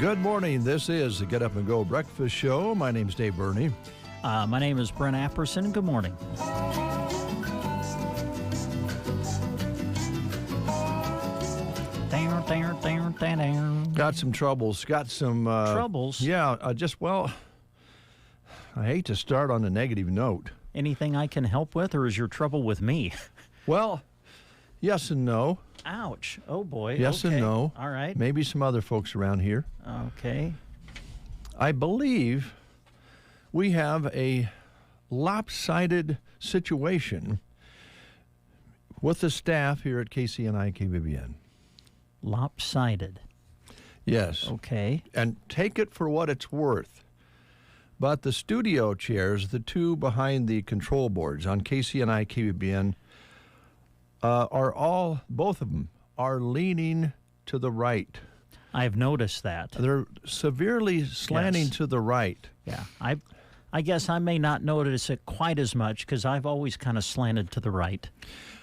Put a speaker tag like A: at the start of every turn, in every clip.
A: Good morning. This is the Get Up and Go Breakfast Show. My name's Dave Burney.
B: My name is Brent Apperson. Good morning.
A: Got some troubles. Got some...
B: Troubles?
A: Yeah, I hate to start on a negative note.
B: Anything I can help with, or is your trouble with me?
A: Well, yes and no.
B: Ouch. Oh, boy.
A: Yes
B: okay.
A: and no.
B: All right.
A: Maybe some other folks around here.
B: Okay.
A: I believe we have a lopsided situation with the staff here at KCNI KBBN.
B: Lopsided.
A: Yes.
B: Okay.
A: And take it for what it's worth. But the studio chairs, the two behind the control boards on KCNI KBBN, both of them are leaning to the right.
B: I've noticed that.
A: They're severely slanting to the right.
B: Yeah. I guess I may not notice it quite as much because I've always kind of slanted to the right.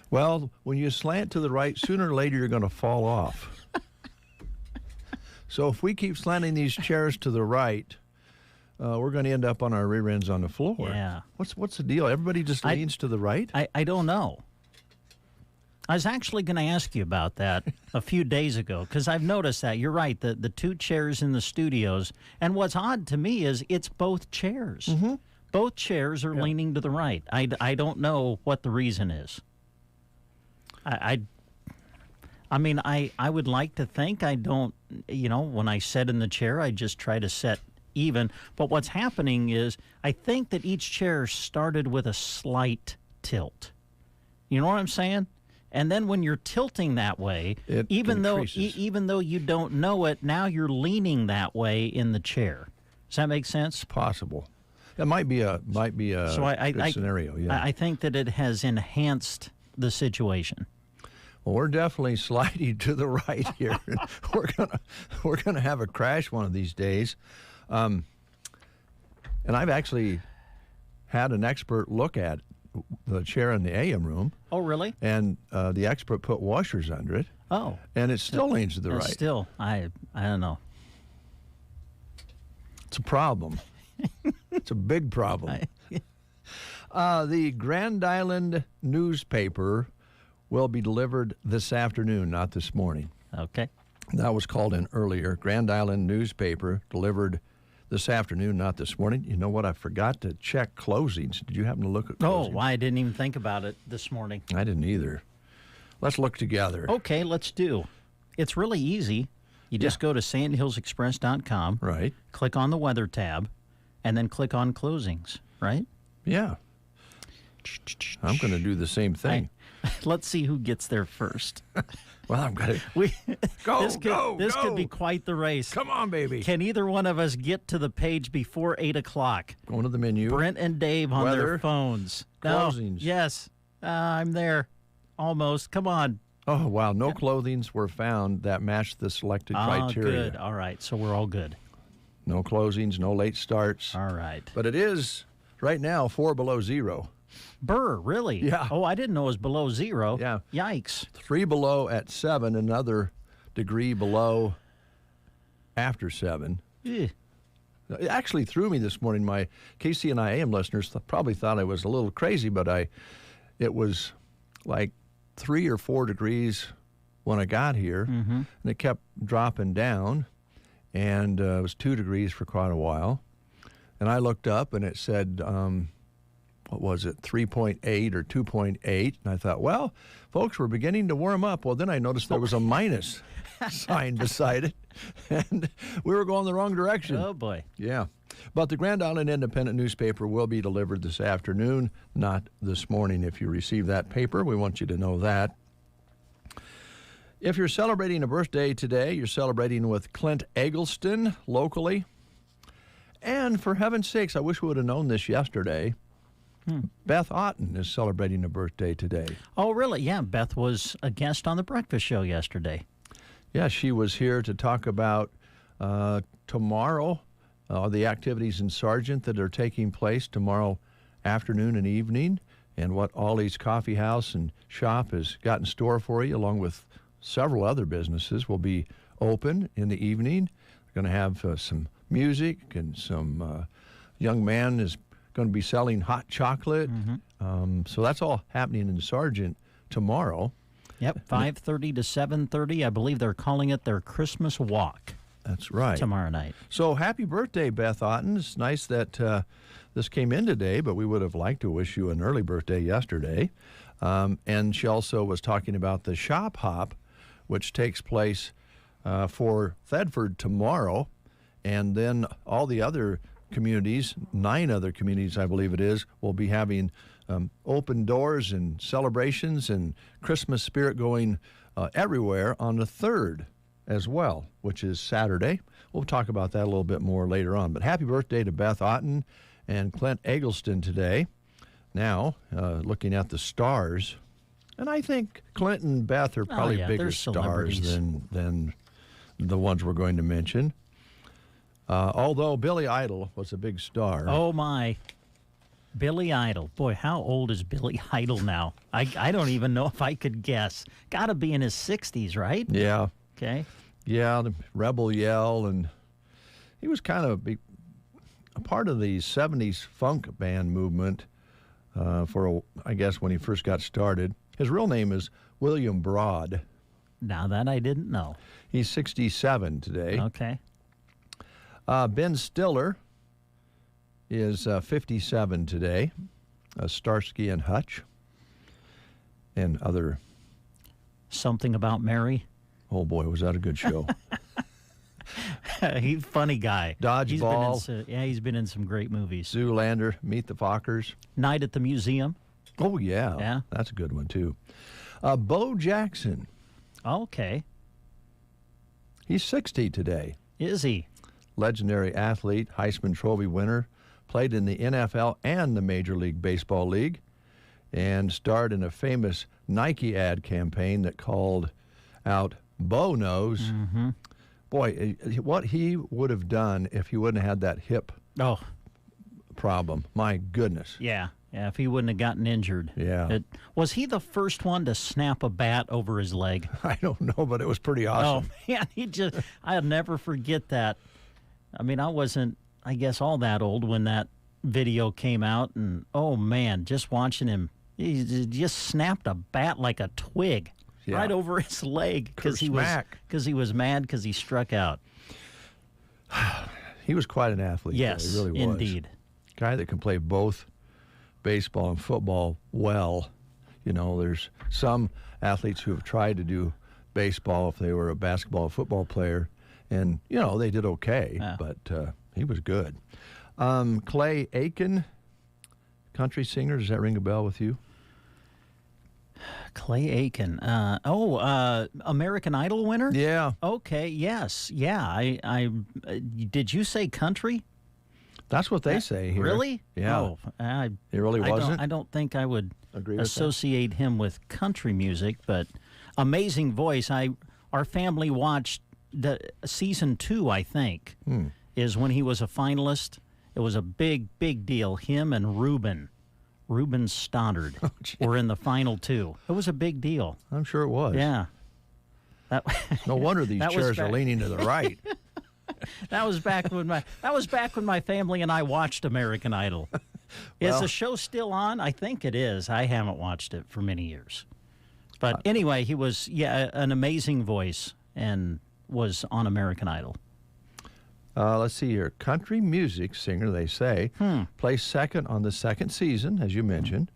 A: Well, when you slant to the right, sooner or later you're going to fall off. So if we keep slanting these chairs to the right, we're going to end up on our rear ends on the floor.
B: Yeah.
A: What's the deal? Everybody just leans to the right?
B: I don't know. I was actually going to ask you about that a few days ago because I've noticed that. You're right, the two chairs in the studios. And what's odd to me is it's both chairs.
A: Mm-hmm.
B: Both chairs are leaning to the right. I don't know what the reason is. I mean, I would like to think I don't, when I sit in the chair, I just try to sit even. But what's happening is I think that each chair started with a slight tilt. You know what I'm saying? And then when you're tilting that way, even though you don't know it, now you're leaning that way in the chair. Does that make sense?
A: Possible. That might be a good scenario. Yeah.
B: I think that it has enhanced the situation.
A: Well, we're definitely sliding to the right here. we're gonna have a crash one of these days. And I've actually had an expert look at the chair in the AM room.
B: Oh, really?
A: And the expert put washers under it.
B: Oh.
A: And it still leans to the right.
B: Still, I don't know.
A: It's a problem. It's a big problem. The Grand Island newspaper will be delivered this afternoon, not this morning.
B: Okay.
A: That was called in earlier. Grand Island newspaper delivered this afternoon, not this morning. You know what? I forgot to check closings. Did you happen to look at closings?
B: Oh, I didn't even think about it this morning.
A: I didn't either. Let's look together.
B: Okay, let's do. It's really easy. You just go to sandhillsexpress.com.
A: Right.
B: Click on the weather tab, and then click on closings, right?
A: Yeah. I'm going to do the same thing.
B: Let's see who gets there first.
A: Well, I'm going to go.
B: This could be quite the race.
A: Come on, baby.
B: Can either one of us get to the page before 8 o'clock?
A: Going to the menu.
B: Brent and Dave on their phones.
A: Closings.
B: Yes. I'm there. Almost. Come on.
A: Oh, wow. No closings were found that matched the selected criteria.
B: Good. All right. So we're all good.
A: No closings, no late starts.
B: All right.
A: But it is, right now, 4 below zero.
B: Burr, really?
A: Yeah.
B: Oh, I didn't know it was below zero.
A: Yeah.
B: Yikes.
A: 3 below at 7, another degree below after 7.
B: Eh.
A: It actually threw me this morning. My KCNI AM listeners probably thought I was a little crazy, but it was like 3 or 4 degrees when I got here, and it kept dropping down, and it was 2 degrees for quite a while. And I looked up, and it said, what was it, 3.8 or 2.8, and I thought, well, folks, we're beginning to warm up. Well, then I noticed there was a minus sign beside it, and we were going the wrong direction.
B: Oh, boy.
A: Yeah. But the Grand Island Independent newspaper will be delivered this afternoon, not this morning. If you receive that paper, we want you to know that. If you're celebrating a birthday today, you're celebrating with Clint Eggleston locally. And for heaven's sakes, I wish we would have known this yesterday. Beth Otten is celebrating a birthday today.
B: Oh, really? Yeah, Beth was a guest on the breakfast show yesterday.
A: Yeah, she was here to talk about tomorrow, the activities in Sargent that are taking place tomorrow afternoon and evening, and what Ollie's Coffee House and Shop has got in store for you, along with several other businesses, will be open in the evening. Going to have some music, and some young man is going to be selling hot chocolate. So that's all happening in Sargent tomorrow.
B: Yep, 5:30 to 7:30. I believe they're calling it their Christmas walk.
A: That's right.
B: Tomorrow night.
A: So happy birthday, Beth Otten. It's nice that this came in today, but we would have liked to wish you an early birthday yesterday. And she also was talking about the Shop Hop, which takes place for Thedford tomorrow. And then all the other communities, 9 other communities, I believe it is, will be having open doors and celebrations and Christmas spirit going everywhere on the 3rd as well, which is Saturday. We'll talk about that a little bit more later on. But happy birthday to Beth Otten and Clint Eggleston today. Now, looking at the stars, and I think Clint and Beth are probably bigger stars than the ones we're going to mention. Although Billy Idol was a big star.
B: Oh, my. Billy Idol. Boy, how old is Billy Idol now? I don't even know if I could guess. Got to be in his 60s, right?
A: Yeah.
B: Okay.
A: Yeah, the Rebel Yell, and he was kind of a part of the 70s funk band movement I guess, when he first got started. His real name is William Broad.
B: Now that I didn't know.
A: He's 67 today.
B: Okay.
A: Ben Stiller is 57 today. Starsky and Hutch and other.
B: Something About Mary.
A: Oh, boy, was that a good show.
B: He's a funny guy.
A: Dodgeball.
B: He's been in some great movies.
A: Zoolander, Meet the Fockers.
B: Night at the Museum.
A: Oh, yeah.
B: Yeah.
A: That's a good one, too. Bo Jackson.
B: Okay.
A: He's 60 today.
B: Is he?
A: Legendary athlete, Heisman Trophy winner, played in the NFL and the Major League Baseball League, and starred in a famous Nike ad campaign that called out Bo Knows.
B: Mm-hmm.
A: Boy, what he would have done if he wouldn't have had that hip problem. My goodness.
B: Yeah, if he wouldn't have gotten injured.
A: Yeah.
B: Was he the first one to snap a bat over his leg?
A: I don't know, but it was pretty awesome.
B: Oh, man, I'll never forget that. I mean, I wasn't, I guess, all that old when that video came out, and, oh, man, just watching him, he just snapped a bat like a twig.
A: Yeah.
B: Right over his leg because he was mad because he struck out.
A: He was quite an athlete.
B: Yes,
A: he really was.
B: Indeed.
A: Guy that can play both baseball and football well. You know, there's some athletes who have tried to do baseball if they were a basketball or football player, and, you know, they did okay, but he was good. Clay Aiken, country singer, does that ring a bell with you?
B: Clay Aiken. American Idol winner?
A: Yeah.
B: Okay, yes. Yeah. I did you say country?
A: That's what they say here.
B: Really?
A: Yeah.
B: Oh,
A: it really wasn't?
B: I don't think I would
A: agree
B: associate him with country music, but amazing voice. Our family watched the season 2, I think, is when he was a finalist. It was a big deal. Him and Ruben Stoddard were in the final 2. It was a big deal.
A: I'm sure it was.
B: Yeah.
A: No wonder these chairs are leaning to the right.
B: That was back when my family and I watched American Idol. Is the show still on? I think it is. I haven't watched it for many years. But anyway, he was an amazing voice and was on American Idol.
A: Let's see here. Country music singer, they say, placed second on the second season, as you mentioned,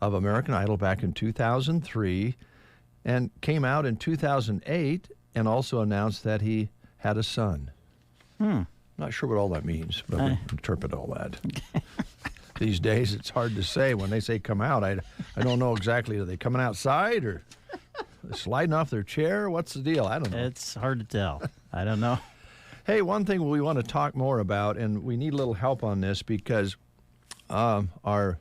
A: of American Idol back in 2003, and came out in 2008 and also announced that he had a son. Not sure what all that means, but we interpret all that. These days, it's hard to say. When they say come out, I don't know exactly. Are they coming outside or sliding off their chair? What's the deal? I don't know.
B: It's hard to tell. I don't know.
A: Hey, one thing we want to talk more about, and we need a little help on this because our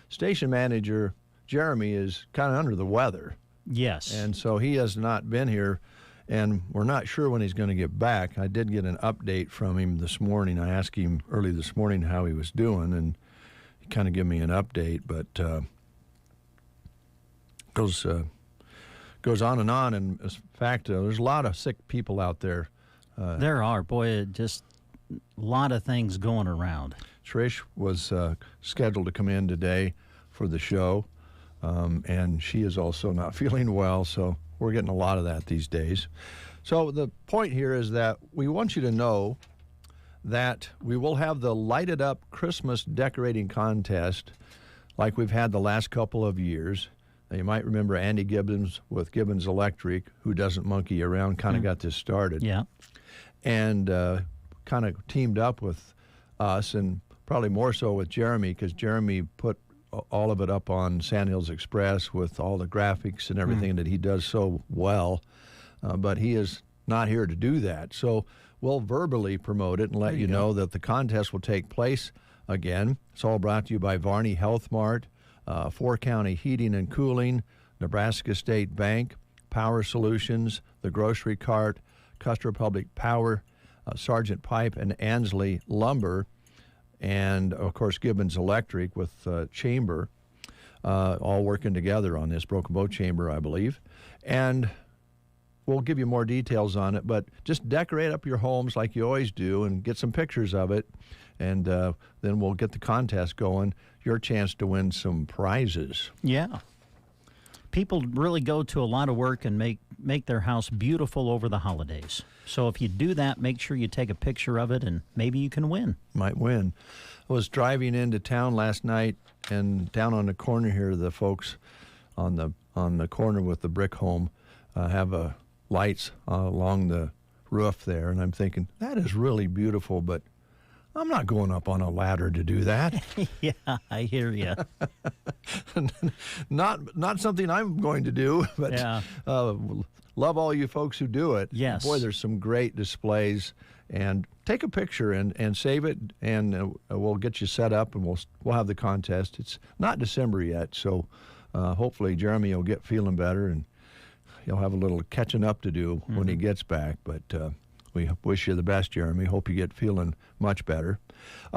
A: station manager, Jeremy, is kind of under the weather.
B: Yes.
A: And so he has not been here, and we're not sure when he's going to get back. I did get an update from him this morning. I asked him early this morning how he was doing, and he kind of gave me an update, but goes on and on. And in fact, there's a lot of sick people out there
B: There are, boy, just a lot of things going around.
A: Trish was scheduled to come in today for the show, and she is also not feeling well, so we're getting a lot of that these days. So the point here is that we want you to know that we will have the Lighted Up Christmas Decorating Contest like we've had the last couple of years. Now, you might remember Andy Gibbons with Gibbons Electric, who doesn't monkey around, kind of got this started.
B: Yeah.
A: And kind of teamed up with us, and probably more so with Jeremy, because Jeremy put all of it up on Sand Hills Express with all the graphics and everything that he does so well. But he is not here to do that. So we'll verbally promote it and let you know that the contest will take place again. It's all brought to you by Varney Health Mart, Four County Heating and Cooling, Nebraska State Bank, Power Solutions, The Grocery Cart, Custer Public Power, Sargent Pipe and Ansley Lumber, and, of course, Gibbons Electric with Chamber, all working together on this, Broken Bow Chamber, I believe. And we'll give you more details on it, but just decorate up your homes like you always do and get some pictures of it, and then we'll get the contest going, your chance to win some prizes.
B: Yeah. People really go to a lot of work and make their house beautiful over the holidays. So if you do that, make sure you take a picture of it, and maybe you can win.
A: Might win. I was driving into town last night, and down on the corner here, the folks on the corner with the brick home have lights along the roof there, and I'm thinking, that is really beautiful, but I'm not going up on a ladder to do that.
B: Yeah, I hear you.
A: Not something I'm going to do, but
B: Yeah.
A: Love all you folks who do it.
B: Yes.
A: Boy, there's some great displays. And take a picture and save it, and we'll get you set up, and we'll have the contest. It's not December yet, so hopefully Jeremy will get feeling better, and he'll have a little catching up to do when he gets back. But we wish you the best, Jeremy. Hope you get feeling much better.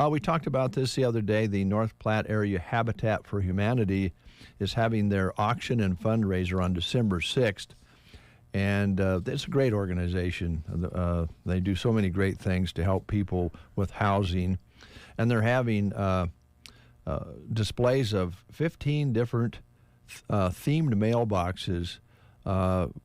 A: We talked about this the other day. The North Platte Area Habitat for Humanity is having their auction and fundraiser on December 6th. And it's a great organization. They do so many great things to help people with housing. And they're having displays of 15 different themed mailboxes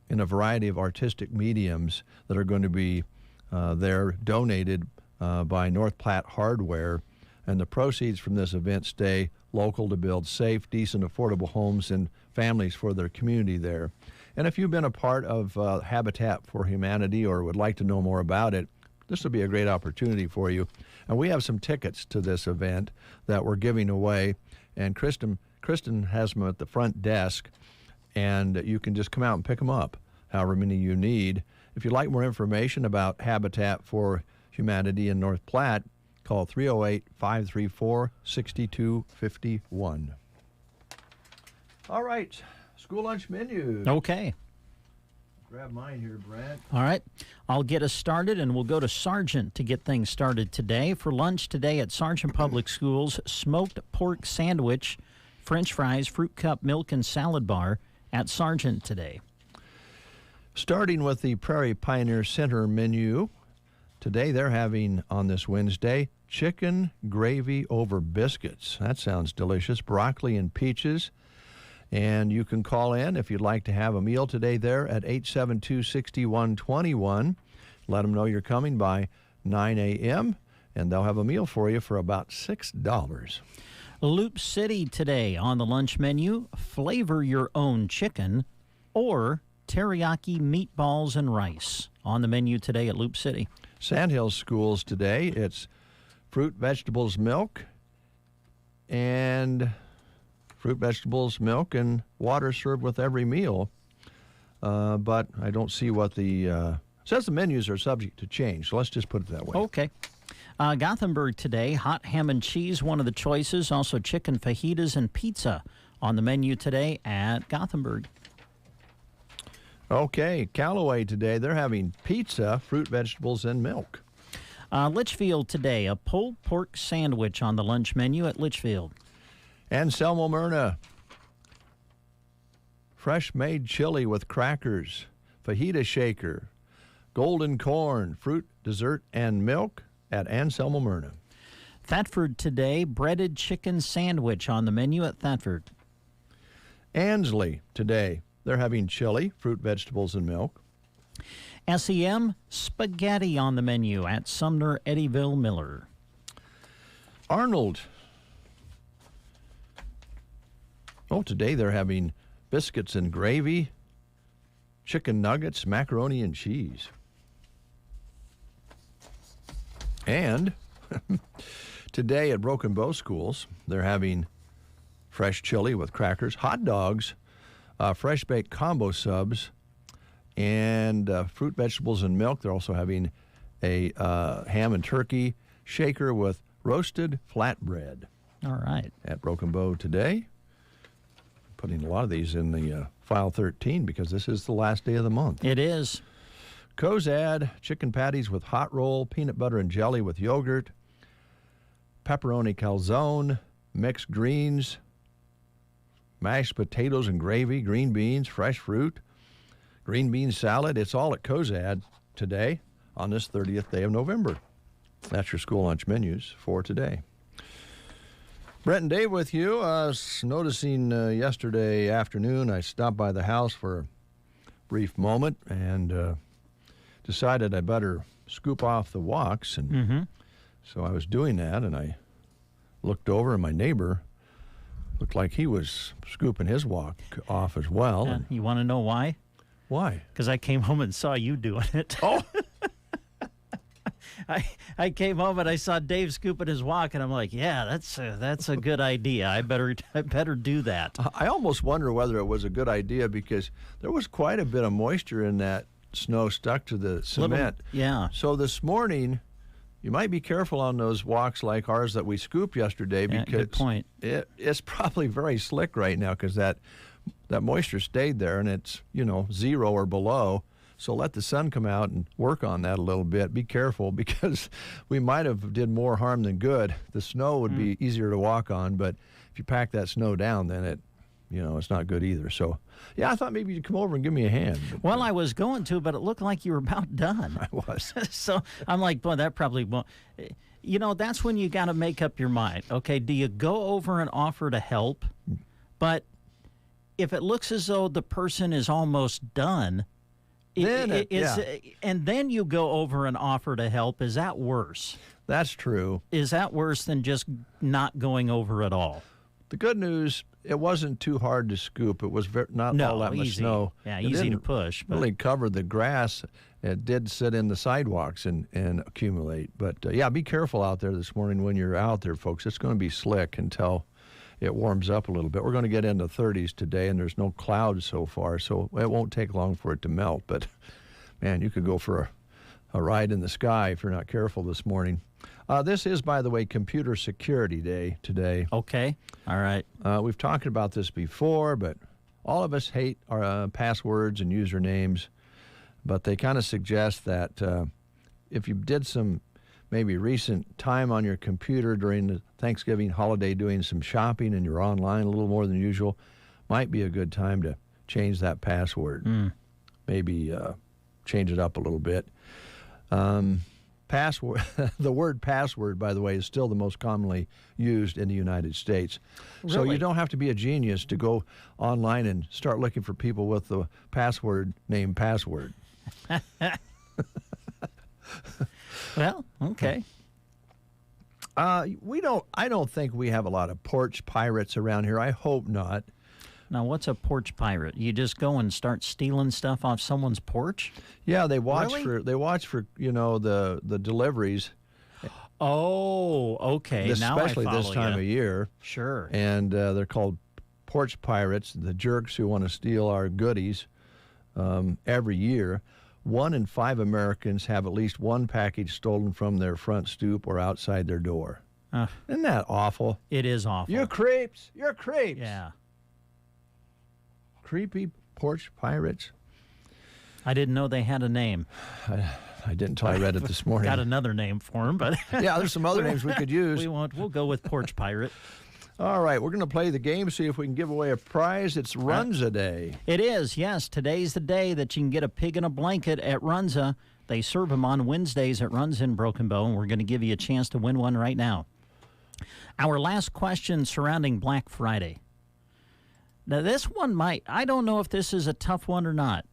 A: in a variety of artistic mediums that are going to be there donated by North Platte Hardware. And the proceeds from this event stay local to build safe, decent, affordable homes and families for their community there. And if you've been a part of Habitat for Humanity or would like to know more about it, this will be a great opportunity for you. And we have some tickets to this event that we're giving away. And Kristen has them at the front desk, and you can just come out and pick them up, however many you need. If you'd like more information about Habitat for Humanity in North Platte, call 308-534-6251. All right. School lunch menu.
B: Okay.
A: Grab mine here, Brent.
B: All right. I'll get us started, and we'll go to Sargent to get things started today. For lunch today at Sargent Public Schools, smoked pork sandwich, French fries, fruit cup, milk, and salad bar at Sargent today.
A: Starting with the Prairie Pioneer Center menu, today they're having, on this Wednesday, chicken gravy over biscuits. That sounds delicious. Broccoli and peaches. And you can call in if you'd like to have a meal today there at 872-6121. Let them know you're coming by 9 a.m., and they'll have a meal for you for about $6.
B: Loop City today on the lunch menu, flavor your own chicken or teriyaki meatballs and rice on the menu today at Loop City.
A: Sandhills Schools today, it's fruit, vegetables, milk, and water served with every meal. But I don't see what the says the menus are subject to change, so let's just put it that way.
B: Okay. Gothenburg today, hot ham and cheese, one of the choices. Also chicken fajitas and pizza on the menu today at Gothenburg.
A: Okay, Callaway today, they're having pizza, fruit, vegetables, and milk.
B: Litchfield today, a pulled pork sandwich on the lunch menu at Litchfield.
A: And Selma Myrna, fresh-made chili with crackers, fajita shaker, Golden corn, fruit, dessert, and milk at Anselmo Myrna.
B: Thetford today, breaded chicken sandwich on the menu at Thetford.
A: Ansley today, they're having chili, fruit, vegetables, and milk.
B: SEM, spaghetti on the menu at Sumner Eddyville Miller.
A: Arnold. Oh, today they're having biscuits and gravy, chicken nuggets, macaroni and cheese. And today at Broken Bow Schools, they're having fresh chili with crackers, hot dogs, fresh baked combo subs, and fruit, vegetables, and milk. They're also having a ham and turkey shaker with roasted flatbread.
B: All right.
A: At Broken Bow today. Putting a lot of these in the file 13 because this is the last day of the month.
B: It is.
A: Cozad, chicken patties with hot roll, peanut butter and jelly with yogurt, pepperoni calzone, mixed greens, mashed potatoes and gravy, green beans, fresh fruit, green bean salad. It's all at Cozad today on this 30th day of November. That's your school lunch menus for today. Brent and Dave with you. Noticing yesterday afternoon, I stopped by the house for a brief moment and decided I better scoop off the walks. And so I was doing that, and I looked over, and my neighbor looked like he was scooping his walk off as well.
B: And you want to know why?
A: Why?
B: Because I came home and saw you doing it.
A: Oh!
B: I came home and I saw Dave scooping his walk, and I'm like, yeah, that's a good idea. I better do that.
A: I almost wonder whether it was a good idea because there was quite a bit of moisture in that snow stuck to the cement.
B: Yeah.
A: So this morning, you might be careful on those walks like ours that we scooped yesterday because
B: good point.
A: It's probably very slick right now because that moisture stayed there and it's 0 or below. So let the sun come out and work on that a little bit. Be careful because we might have did more harm than good. The snow would be easier to walk on, but if you pack that snow down, then it's not good either. So, yeah, I thought maybe you'd come over and give me a hand.
B: Well, I was going to, but it looked like you were about done.
A: I was.
B: So I'm like, boy, that probably won't. That's when you got to make up your mind. Okay, do you go over and offer to help? But if it looks as though the person is almost done, and then you go over and offer to help, is that worse?
A: That's true.
B: Is that worse than just not going over at all?
A: The good news, it wasn't too hard to scoop. It was not all that much snow.
B: Yeah,
A: it
B: easy to push.
A: But really covered the grass. It did sit in the sidewalks and accumulate. But, yeah, be careful out there this morning when you're out there, folks. It's going to be slick until it warms up a little bit. We're going to get into 30s today, and there's no clouds so far, so it won't take long for it to melt. But, man, you could go for a ride in the sky if you're not careful this morning. This is, by the way, Computer Security Day today.
B: Okay. All right.
A: We've talked about this before, but all of us hate our passwords and usernames. But they kind of suggest that if you did some maybe recent time on your computer during the Thanksgiving holiday doing some shopping and you're online a little more than usual, might be a good time to change that password. Maybe change it up a little bit. Password. The word password, by the way, is still the most commonly used in the United States.
B: Really?
A: So you don't have to be a genius to go online and start looking for people with the password name password.
B: Well, okay.
A: I don't think we have a lot of porch pirates around here. I hope not.
B: Now, what's a porch pirate? You just go and start stealing stuff off someone's porch?
A: Yeah, they watch
B: Really?
A: for the deliveries.
B: Oh, okay. Now
A: Especially
B: I follow
A: this time
B: you.
A: of year.
B: Sure.
A: And they're called porch pirates, the jerks who want to steal our goodies every year. 1 in 5 Americans have at least one package stolen from their front stoop or outside their door. Isn't that awful?
B: It is awful.
A: You creeps. You're creeps.
B: Yeah.
A: Creepy porch pirates.
B: I didn't know they had a name.
A: I didn't until I read it this morning.
B: Got another name for them, but
A: Yeah, there's some other names we could use.
B: we won't. We'll go with porch pirate.
A: All right, we're going to play the game, see if we can give away a prize. It's Runza Day.
B: It is, yes. Today's the day that you can get a pig in a blanket at Runza. They serve them on Wednesdays. It runs in Broken Bow, and we're going to give you a chance to win one right now. Our last question surrounding Black Friday. Now, this one I don't know if this is a tough one or not.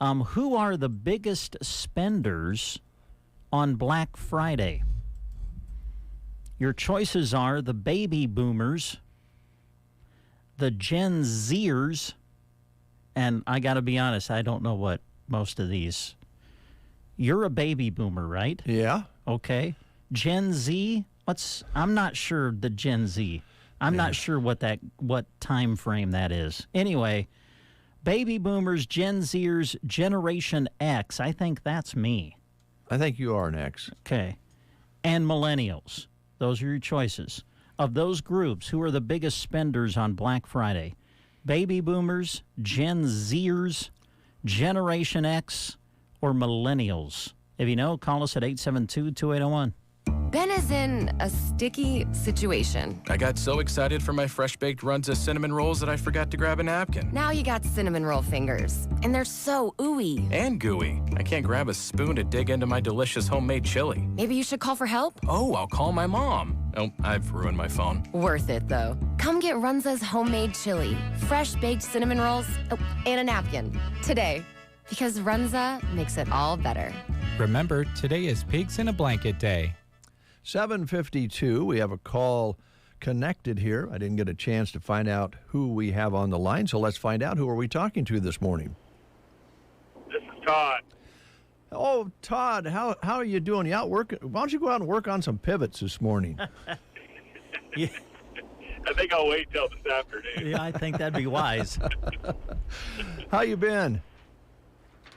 B: Who are the biggest spenders on Black Friday? Your choices are the baby boomers, the Gen Zers, and I got to be honest, I don't know what most of these. You're a baby boomer, right?
A: Yeah.
B: Okay. Gen Z, I'm not sure the Gen Z. I'm not sure what time frame that is. Anyway, baby boomers, Gen Zers, Generation X, I think that's me.
A: I think you are an X.
B: Okay. And millennials. Those are your choices. Of those groups, who are the biggest spenders on Black Friday? Baby boomers, Gen Zers, Generation X, or millennials? If you know, call us at 872-2801.
C: Ben is in a sticky situation.
D: I got so excited for my fresh-baked Runza cinnamon rolls that I forgot to grab a napkin.
C: Now you got cinnamon roll fingers, and they're so ooey.
D: And gooey. I can't grab a spoon to dig into my delicious homemade chili.
C: Maybe you should call for help?
D: Oh, I'll call my mom. Oh, I've ruined my phone.
C: Worth it, though. Come get Runza's homemade chili, fresh-baked cinnamon rolls, and a napkin today. Because Runza makes it all better.
E: Remember, today is Pigs in a Blanket Day.
A: 7:52. We have a call connected here. I didn't get a chance to find out who we have on the line, so let's find out. Who are we talking to this morning?
F: This is Todd.
A: Oh, Todd, how are you doing? You out working? Why don't you go out and work on some pivots this morning?
B: Yeah,
F: I think I'll wait till this afternoon.
B: I think that'd be wise.
A: How you been?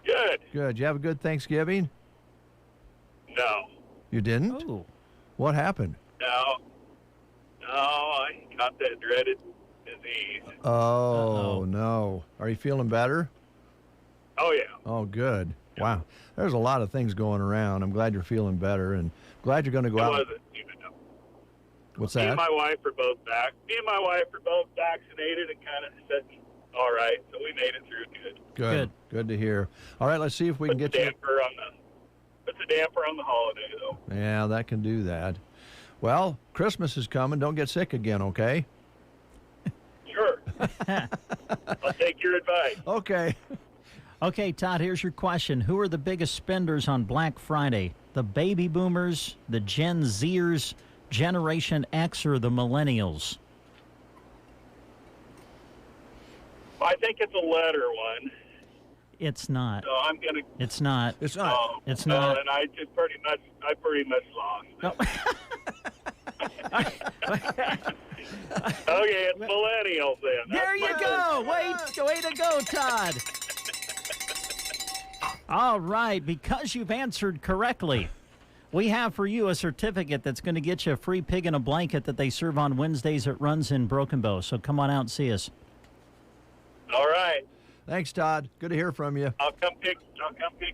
F: Good.
A: Good. You have a good Thanksgiving?
F: No.
A: You didn't?
B: Oh.
A: What happened?
F: No. I got that dreaded disease.
A: Oh, no. Are you feeling better?
F: Oh, yeah.
A: Oh, good. Wow. There's a lot of things going around. I'm glad you're feeling better and glad you're going to go
F: It
A: out.
F: wasn't even.
A: What's
F: Me
A: that?
F: and my wife are both vaccinated and kind of said, all right. So we made it through good.
A: Good. Good to hear. All right, let's see if we can
F: Puts
A: get
F: a
A: you.
F: damper on the holiday, though.
A: Yeah, that can do that. Well, Christmas is coming. Don't get sick again, okay?
F: Sure. I'll take your advice.
A: Okay.
B: Okay, Todd, here's your question. Who are the biggest spenders on Black Friday? The baby boomers, the Gen Zers, Generation X, or the millennials?
F: I think it's a letter one.
B: It's not.
F: So I'm going to.
B: It's not.
A: It's not.
B: It's not.
F: And I pretty much lost.
B: No.
F: Okay, it's millennials then.
B: There you go. Way to go, Todd. All right, because you've answered correctly, we have for you a certificate that's going to get you a free pig in a blanket that they serve on Wednesdays at Runs in Broken Bow. So come on out and see us.
F: All right.
A: Thanks, Todd. Good to hear from you.
F: I'll come pick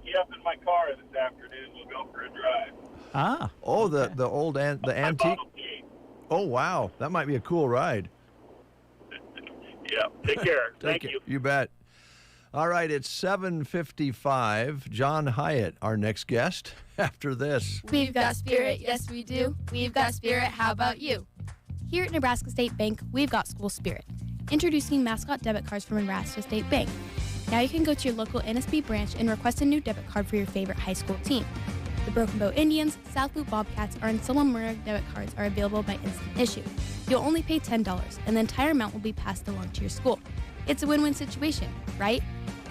F: you up in my car this afternoon. We'll go for a drive.
B: Ah.
A: Oh, the old the
F: My
A: antique.
F: Model T.
A: Oh, wow. That might be a cool ride.
F: Yeah. Take care.
A: Take
F: Thank
A: it.
F: you.
A: You bet. All right, it's 7:55. John Hyatt, our next guest after this.
G: We've got spirit, yes we do. We've got spirit, how about you? Here at Nebraska State Bank, we've got school spirit. Introducing mascot debit cards from Nebraska State Bank. Now you can go to your local NSB branch and request a new debit card for your favorite high school team. The Broken Bow Indians, South Loop Bobcats, and Silvermere debit cards are available by instant issue. You'll only pay $10, and the entire amount will be passed along to your school. It's a win-win situation, right?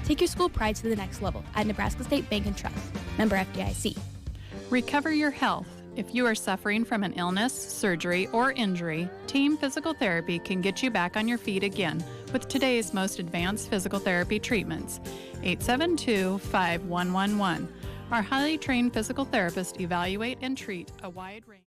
G: Take your school pride to the next level at Nebraska State Bank and Trust. Member FDIC.
H: Recover your health. If you are suffering from an illness, surgery, or injury, Team Physical Therapy can get you back on your feet again with today's most advanced physical therapy treatments. 872-5111. Our highly trained physical therapists evaluate and treat a wide range.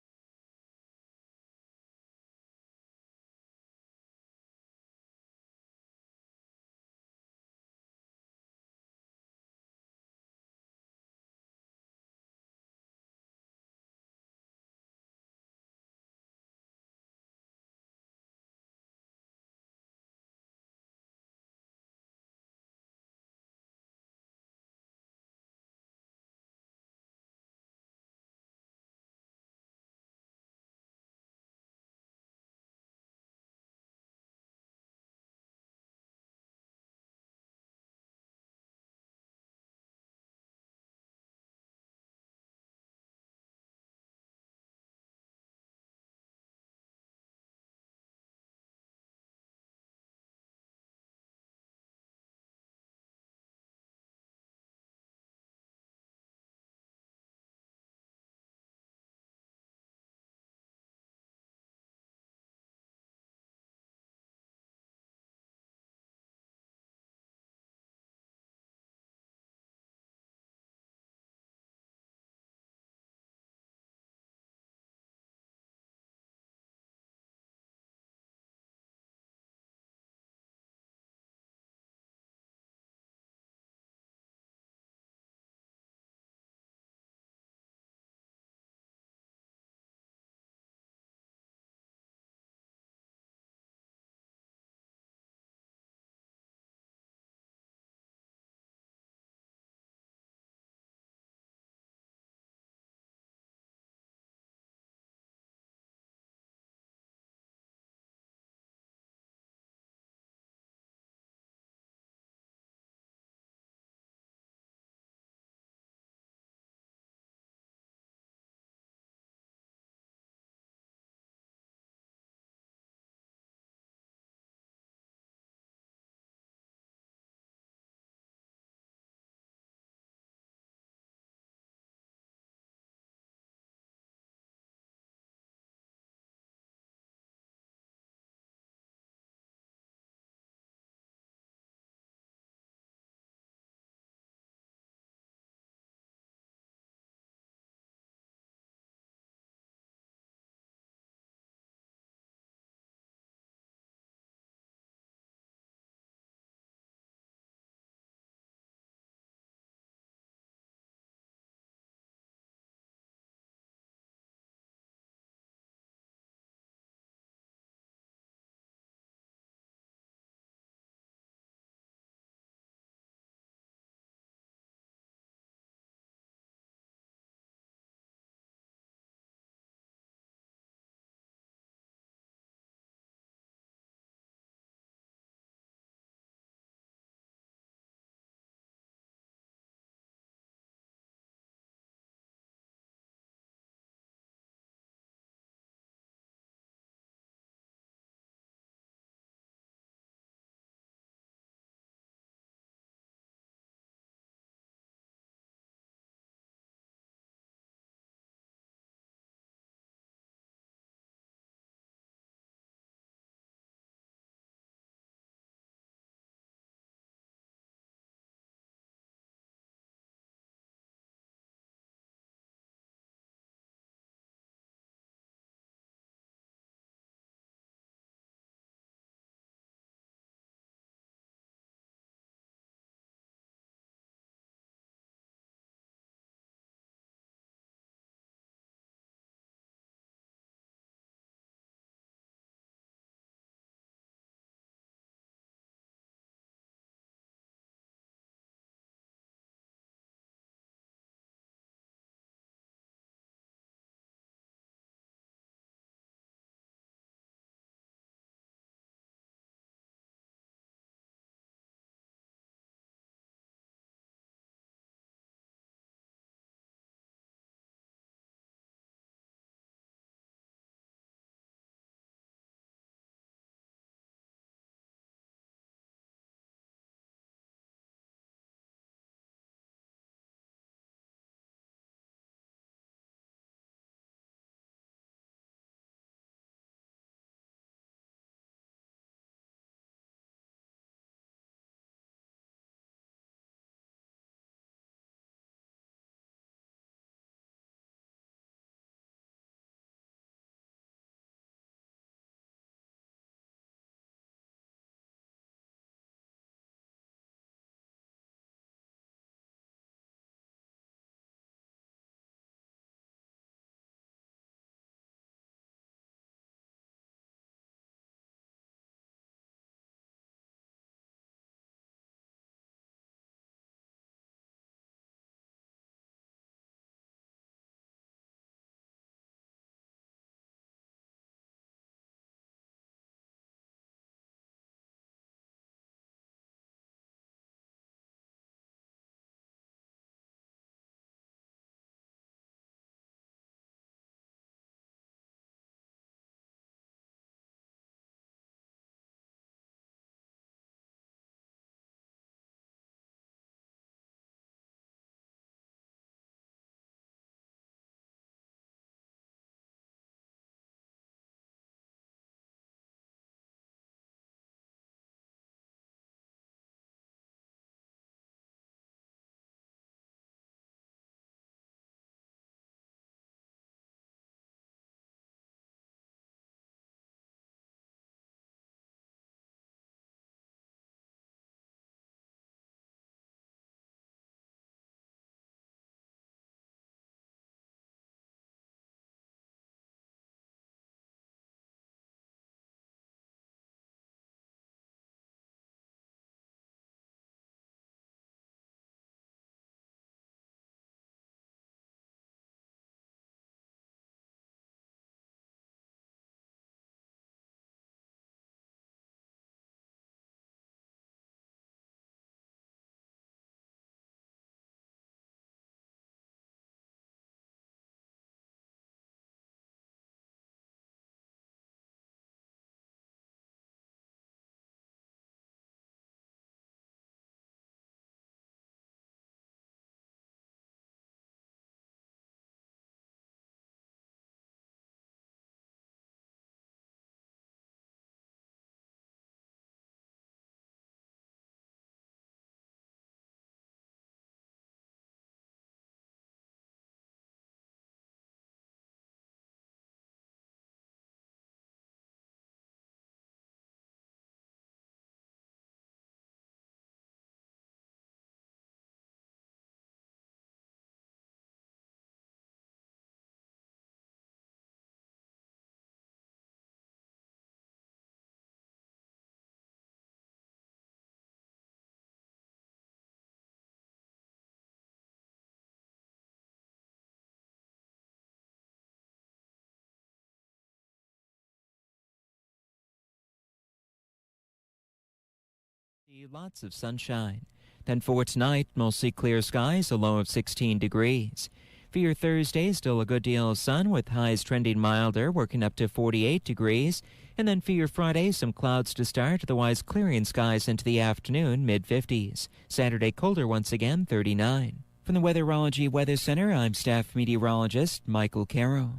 I: Lots of sunshine. Then for tonight, mostly clear skies, a low of 16 degrees. For your Thursday, still a good deal of sun with highs trending milder, working up to 48 degrees. And then for your Friday, some clouds to start, otherwise clearing skies into the afternoon, mid-50s. Saturday, colder once again, 39. From the Weatherology Weather Center, I'm staff meteorologist Michael Caro.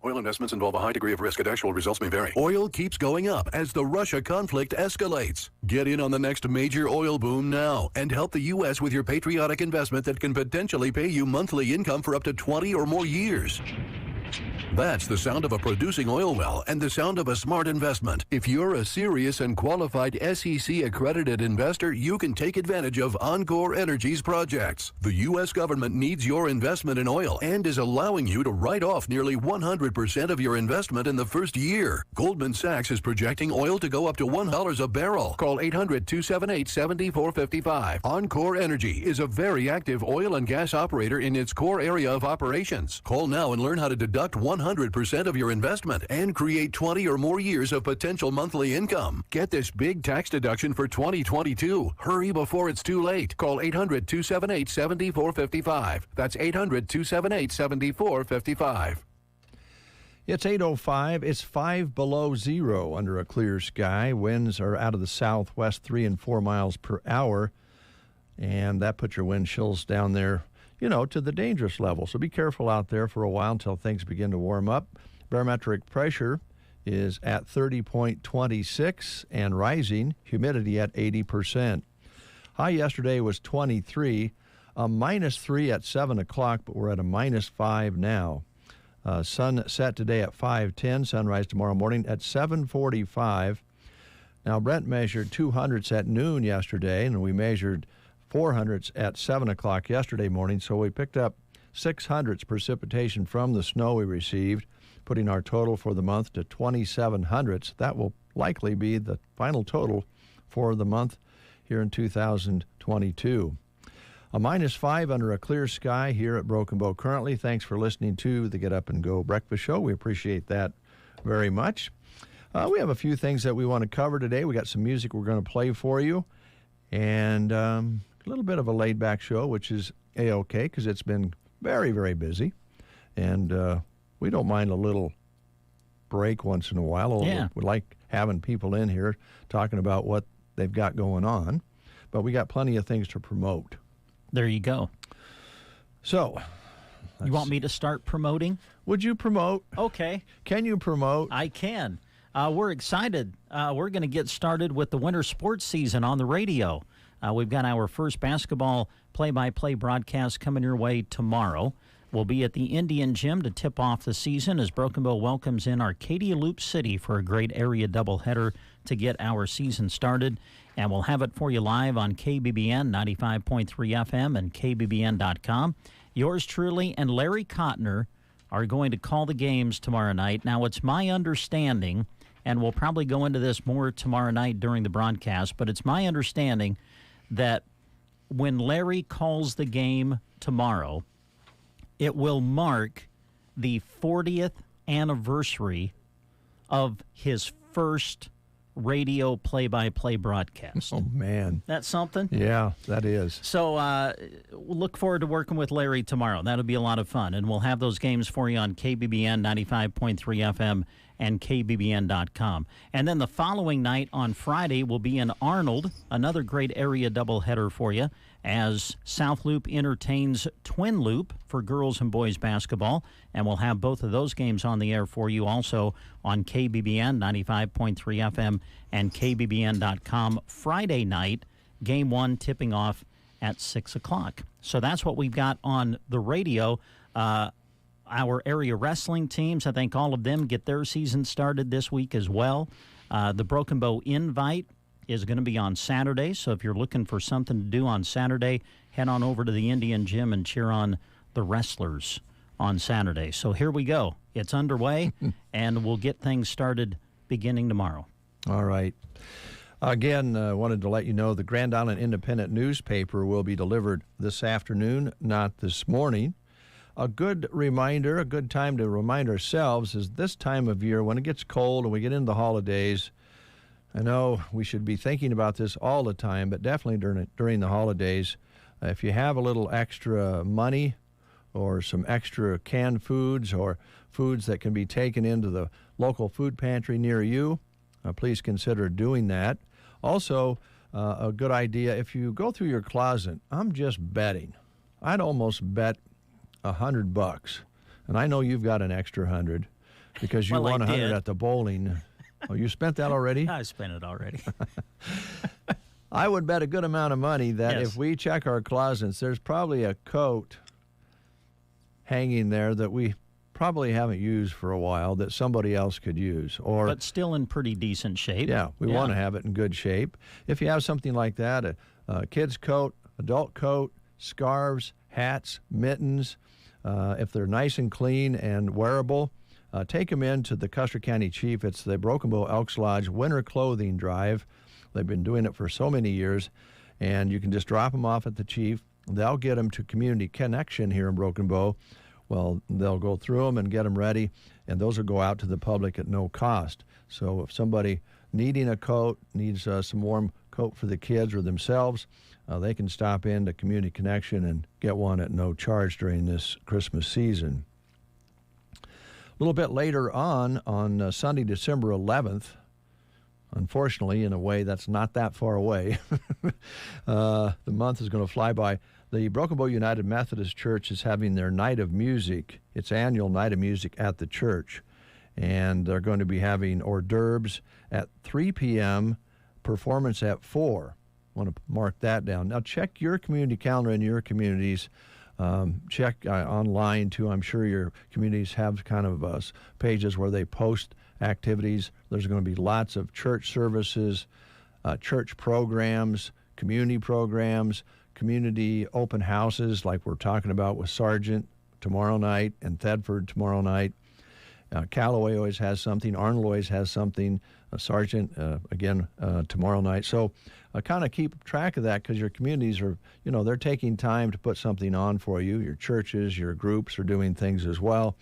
J: Oil investments involve a high degree of risk and actual results may vary. Oil keeps going up as the Russia conflict escalates. Get in on the next major oil boom now and help the U.S. with your patriotic investment that can potentially pay you monthly income for up to 20 or more years. That's the sound of a producing oil well and the sound of a smart investment. If you're a serious and qualified SEC-accredited investor, you can take advantage of Encore Energy's projects. The U.S. government needs your investment in oil and is allowing you to write off nearly 100% of your investment in the first year. Goldman Sachs is projecting oil to go up to $1 a barrel. Call 800-278-7455. Encore Energy is a very active oil and gas operator in its core area of operations. Call now and learn how to deduct 100% of your investment and create 20 or more years of potential monthly income. Get this big tax deduction for 2022. Hurry before it's too late. Call 800-278-7455. That's 800-278-7455.
A: It's 8:05. It's 5 below zero under a clear sky. Winds are out of the southwest 3 and 4 miles per hour. And that puts your wind chills down there, to the dangerous level. So be careful out there for a while until things begin to warm up. Barometric pressure is at 30.26 and rising. Humidity at 80%. High yesterday was 23, a -3 at 7 o'clock, but we're at a -5 now. Sun set today at 5:10, sunrise tomorrow morning at 7:45. Now, Brent measured 200s at noon yesterday, and we measured 400s at 7 o'clock yesterday morning, so we picked up 600s precipitation from the snow we received, putting our total for the month to 2,700s. That will likely be the final total for the month here in 2022. A -5 under a clear sky here at Broken Bow currently. Thanks for listening to the Get Up and Go Breakfast Show. We appreciate that very much. We have a few things that we want to cover today. We got some music we're going to play for you, and a little bit of a laid-back show, which is A-OK because it's been very, very busy. And we don't mind a little break once in a while.
B: Yeah.
A: We like having people in here talking about what they've got going on. But we got plenty of things to promote.
B: There you go.
A: So,
B: you want me to start promoting?
A: Would you promote?
B: Okay.
A: Can you promote?
B: I can. We're excited. We're going to get started with the winter sports season on the radio. We've got our first basketball play-by-play broadcast coming your way tomorrow. We'll be at the Indian Gym to tip off the season as Broken Bow welcomes in Arcadia Loop City for a great area doubleheader to get our season started. And we'll have it for you live on KBBN 95.3 FM and KBBN.com. Yours truly and Larry Cotner are going to call the games tomorrow night. Now, it's my understanding, and we'll probably go into this more tomorrow night during the broadcast, but it's my understanding that when Larry calls the game tomorrow, it will mark the 40th anniversary of his first radio play-by-play broadcast.
A: Oh, man.
B: That's something?
A: Yeah, that is.
B: So we'll look forward to working with Larry tomorrow. That'll be a lot of fun. And we'll have those games for you on KBBN 95.3 FM and KBBN.com. And then the following night on Friday will be in Arnold, another great area doubleheader for you, as South Loop entertains Twin Loop for girls and boys basketball. And we'll have both of those games on the air for you also on KBBN 95.3 FM and KBBN.com Friday night, Game 1 tipping off at 6 o'clock. So that's what we've got on the radio. Our area wrestling teams, I think all of them get their season started this week as well. The Broken Bow Invite is going to be on Saturday, so if you're looking for something to do on Saturday, head on over to the Indian Gym and cheer on the wrestlers on Saturday. So here we go. It's underway, and we'll get things started beginning tomorrow.
A: All right. Again, wanted to let you know the Grand Island Independent newspaper will be delivered this afternoon, not this morning. A good reminder, a good time to remind ourselves is this time of year when it gets cold and we get into the holidays, I know we should be thinking about this all the time, but definitely during the holidays, if you have a little extra money or some extra canned foods or foods that can be taken into the local food pantry near you, please consider doing that. Also, a good idea, if you go through your closet, I'm just betting. I'd almost bet $100, and I know you've got an extra 100 because you won 100 at the bowling. Oh, you spent that already?
B: I spent it already.
A: I would bet a good amount of money that
B: Yes.
A: if we check our closets, there's probably a coat hanging there that we probably haven't used for a while that somebody else could use.
B: But still in pretty decent shape.
A: Yeah, we want to have it in good shape. If you have something like that, a kid's coat, adult coat, scarves, hats, mittens, if they're nice and clean and wearable, take them in to the Custer County Chief. It's the Broken Bow Elks Lodge Winter Clothing Drive. They've been doing it for so many years, and you can just drop them off at the Chief. They'll get them to Community Connection here in Broken Bow. Well, they'll go through them and get them ready, and those will go out to the public at no cost. So if somebody needing a coat, needs some warm coat for the kids or themselves, they can stop in to Community Connection and get one at no charge during this Christmas season. A little bit later on Sunday, December 11th, unfortunately, in a way that's not that far away, the month is going to fly by. The Broken Bow United Methodist Church is having their Night of Music, its annual Night of Music at the church. And they're going to be having hors d'oeuvres at 3 p.m., performance at 4. I want to mark that down. Now, check your community calendar in your communities. Check online, too. I'm sure your communities have kind of pages where they post activities. There's going to be lots of church services, church programs, community programs, community open houses like we're talking about with Sargent tomorrow night and Thedford tomorrow night. Callaway always has something. Arnold always has something. Sargent, again, tomorrow night. So kind of keep track of that because your communities are, they're taking time to put something on for you. Your churches, your groups are doing things as well.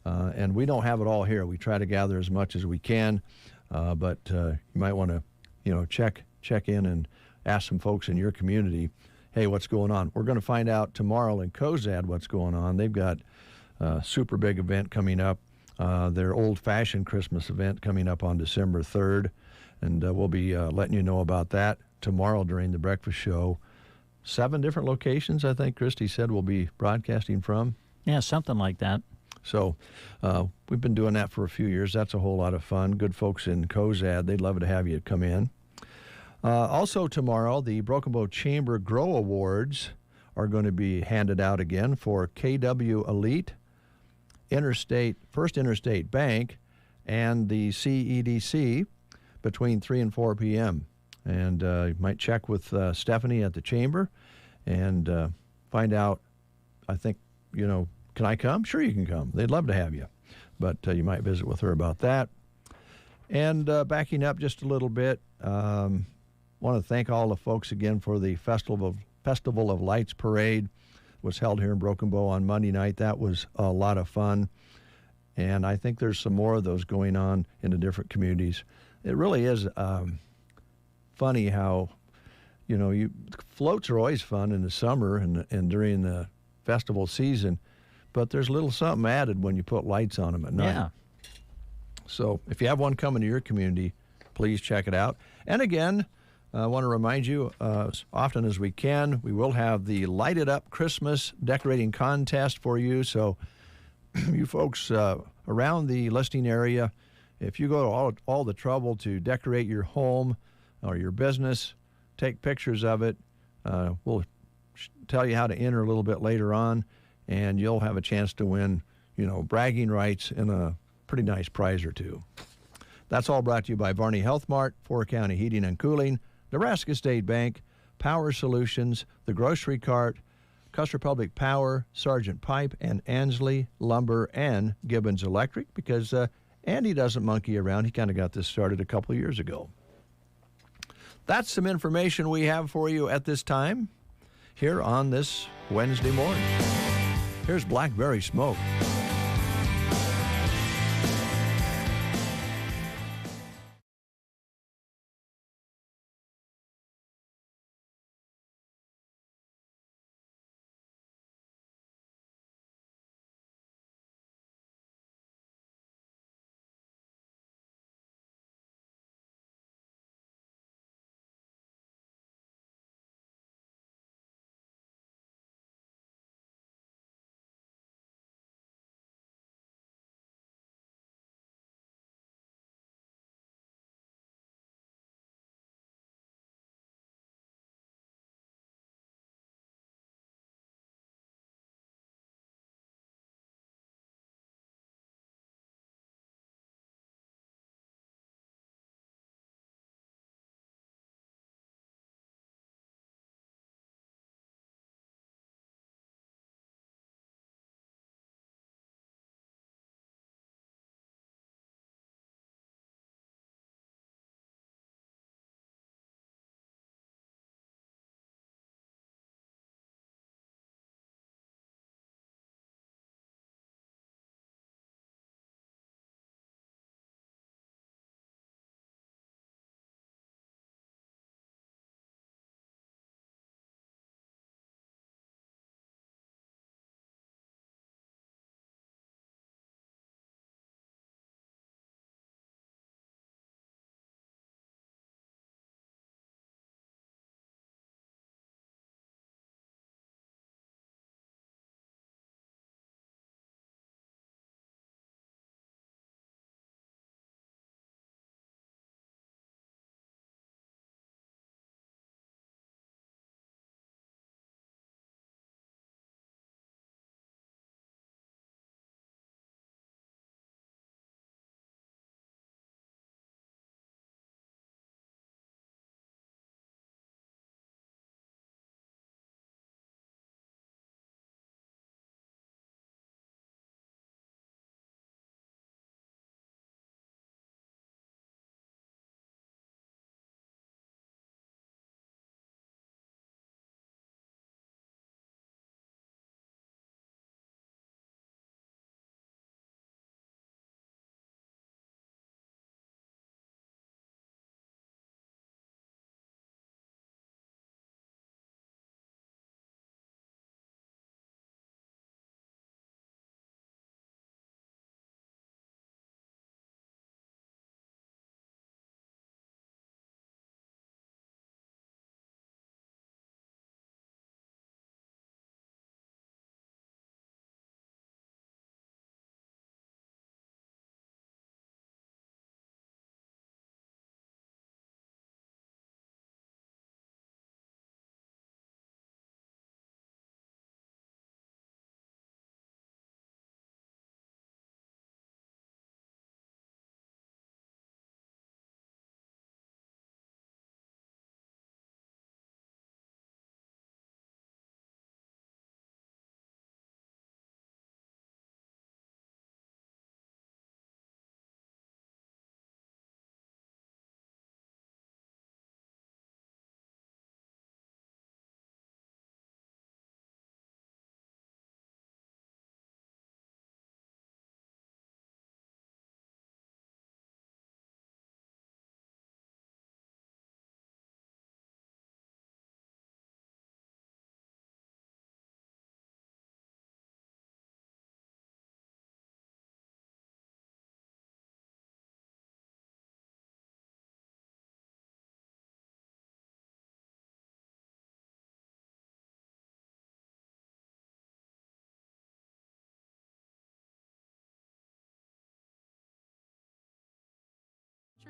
A: And we don't have it all here. We try to gather as much as we can. But you might want to, check in and ask some folks in your community, hey, what's going on? We're going to find out tomorrow in Cozad what's going on. They've got a super big event coming up. Their old-fashioned Christmas event coming up on December 3rd, and we'll be letting you know about that tomorrow during the breakfast show. 7 different locations, I think Christy said, we'll be broadcasting from.
B: Yeah, something like that.
A: So we've been doing that for a few years. That's a whole lot of fun. Good folks in Cozad, they'd love to have you come in. Also tomorrow, the Broken Bow Chamber Grow Awards are going to be handed out again for KW Elite, First Interstate Bank, and the CEDC between 3 and 4 p.m. And you might check with Stephanie at the Chamber and find out, I think, can I come? Sure you can come. They'd love to have you. But you might visit with her about that. And backing up just a little bit, want to thank all the folks again for the Festival of Lights Parade. Was held here in Broken Bow on Monday night. That was a lot of fun. And I think there's some more of those going on in the different communities. It really is funny how, floats are always fun in the summer and during the festival season, but there's a little something added when you put lights on them at night.
B: Yeah.
A: So if you have one coming to your community, please check it out. And again, I want to remind you, as often as we can, we will have the Light It Up Christmas Decorating Contest for you. So you folks around the listing area, if you go to all the trouble to decorate your home or your business, take pictures of it, we'll tell you how to enter a little bit later on, and you'll have a chance to win, bragging rights and a pretty nice prize or two. That's all brought to you by Varney Health Mart, 4 County Heating and Cooling, Nebraska State Bank, Power Solutions, The Grocery Cart, Custer Public Power, Sargent Pipe, and Ansley Lumber and Gibbons Electric, because Andy doesn't monkey around. He kind of got this started a couple of years ago. That's some information we have for you at this time here on this Wednesday morning. Here's Blackberry Smoke.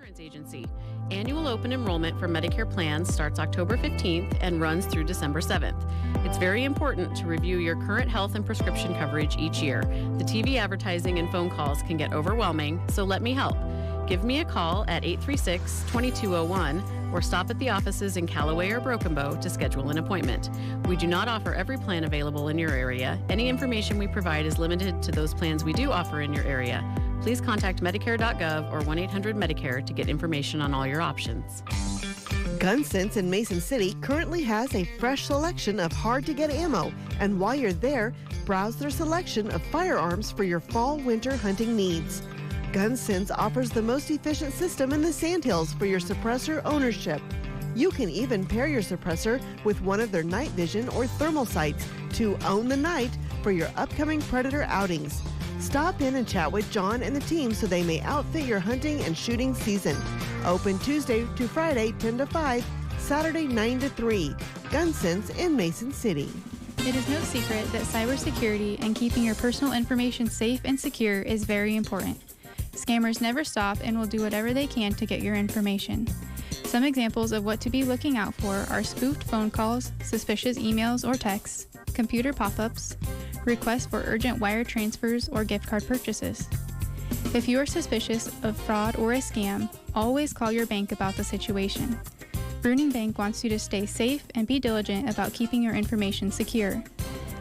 K: Insurance Agency. Annual open enrollment for Medicare plans starts October 15th and runs through December 7th. It's very important to review your current health and prescription coverage each year. The TV advertising and phone calls can get overwhelming, so let me help. Give me a call at 836-2201 or stop at the offices in Callaway or Broken Bow to schedule an appointment. We do not offer every plan available in your area. Any information we provide is limited to those plans we do offer in your area. Please contact Medicare.gov or 1-800-MEDICARE to get information on all your options.
L: GunSense in Mason City currently has a fresh selection of hard-to-get ammo, and while you're there, browse their selection of firearms for your fall-winter hunting needs. GunSense offers the most efficient system in the Sandhills for your suppressor ownership. You can even pair your suppressor with one of their night vision or thermal sights to own the night for your upcoming predator outings. Stop in and chat with John and the team so they may outfit your hunting and shooting season. Open Tuesday to Friday 10 to 5, Saturday 9 to 3. GunSense in Mason City.
H: It is no secret that cybersecurity and keeping your personal information safe and secure is very important. Scammers never stop and will do whatever they can to get your information. Some examples of what to be looking out for are spoofed phone calls, suspicious emails or texts, computer pop-ups, requests for urgent wire transfers or gift card purchases. If you are suspicious of fraud or a scam, always call your bank about the situation. Bruning Bank wants you to stay safe and be diligent about keeping your information secure.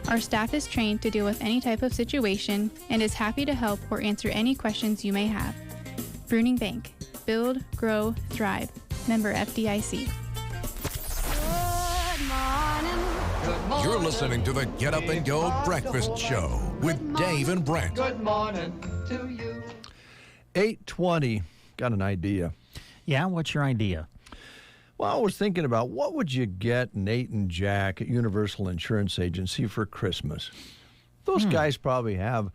H: Our staff is trained to deal with any type of situation and is happy to help or answer any questions you may have. Bruning Bank. Build, grow, thrive. Member FDIC.
M: You're listening to the Get Up and Go Breakfast Show with Dave and Brent.
N: Good morning to you.
A: 8:20. Got an idea.
B: Yeah, what's your idea?
A: Well, I was thinking about what would you get Nate and Jack at Universal Insurance Agency for Christmas? Those guys probably have,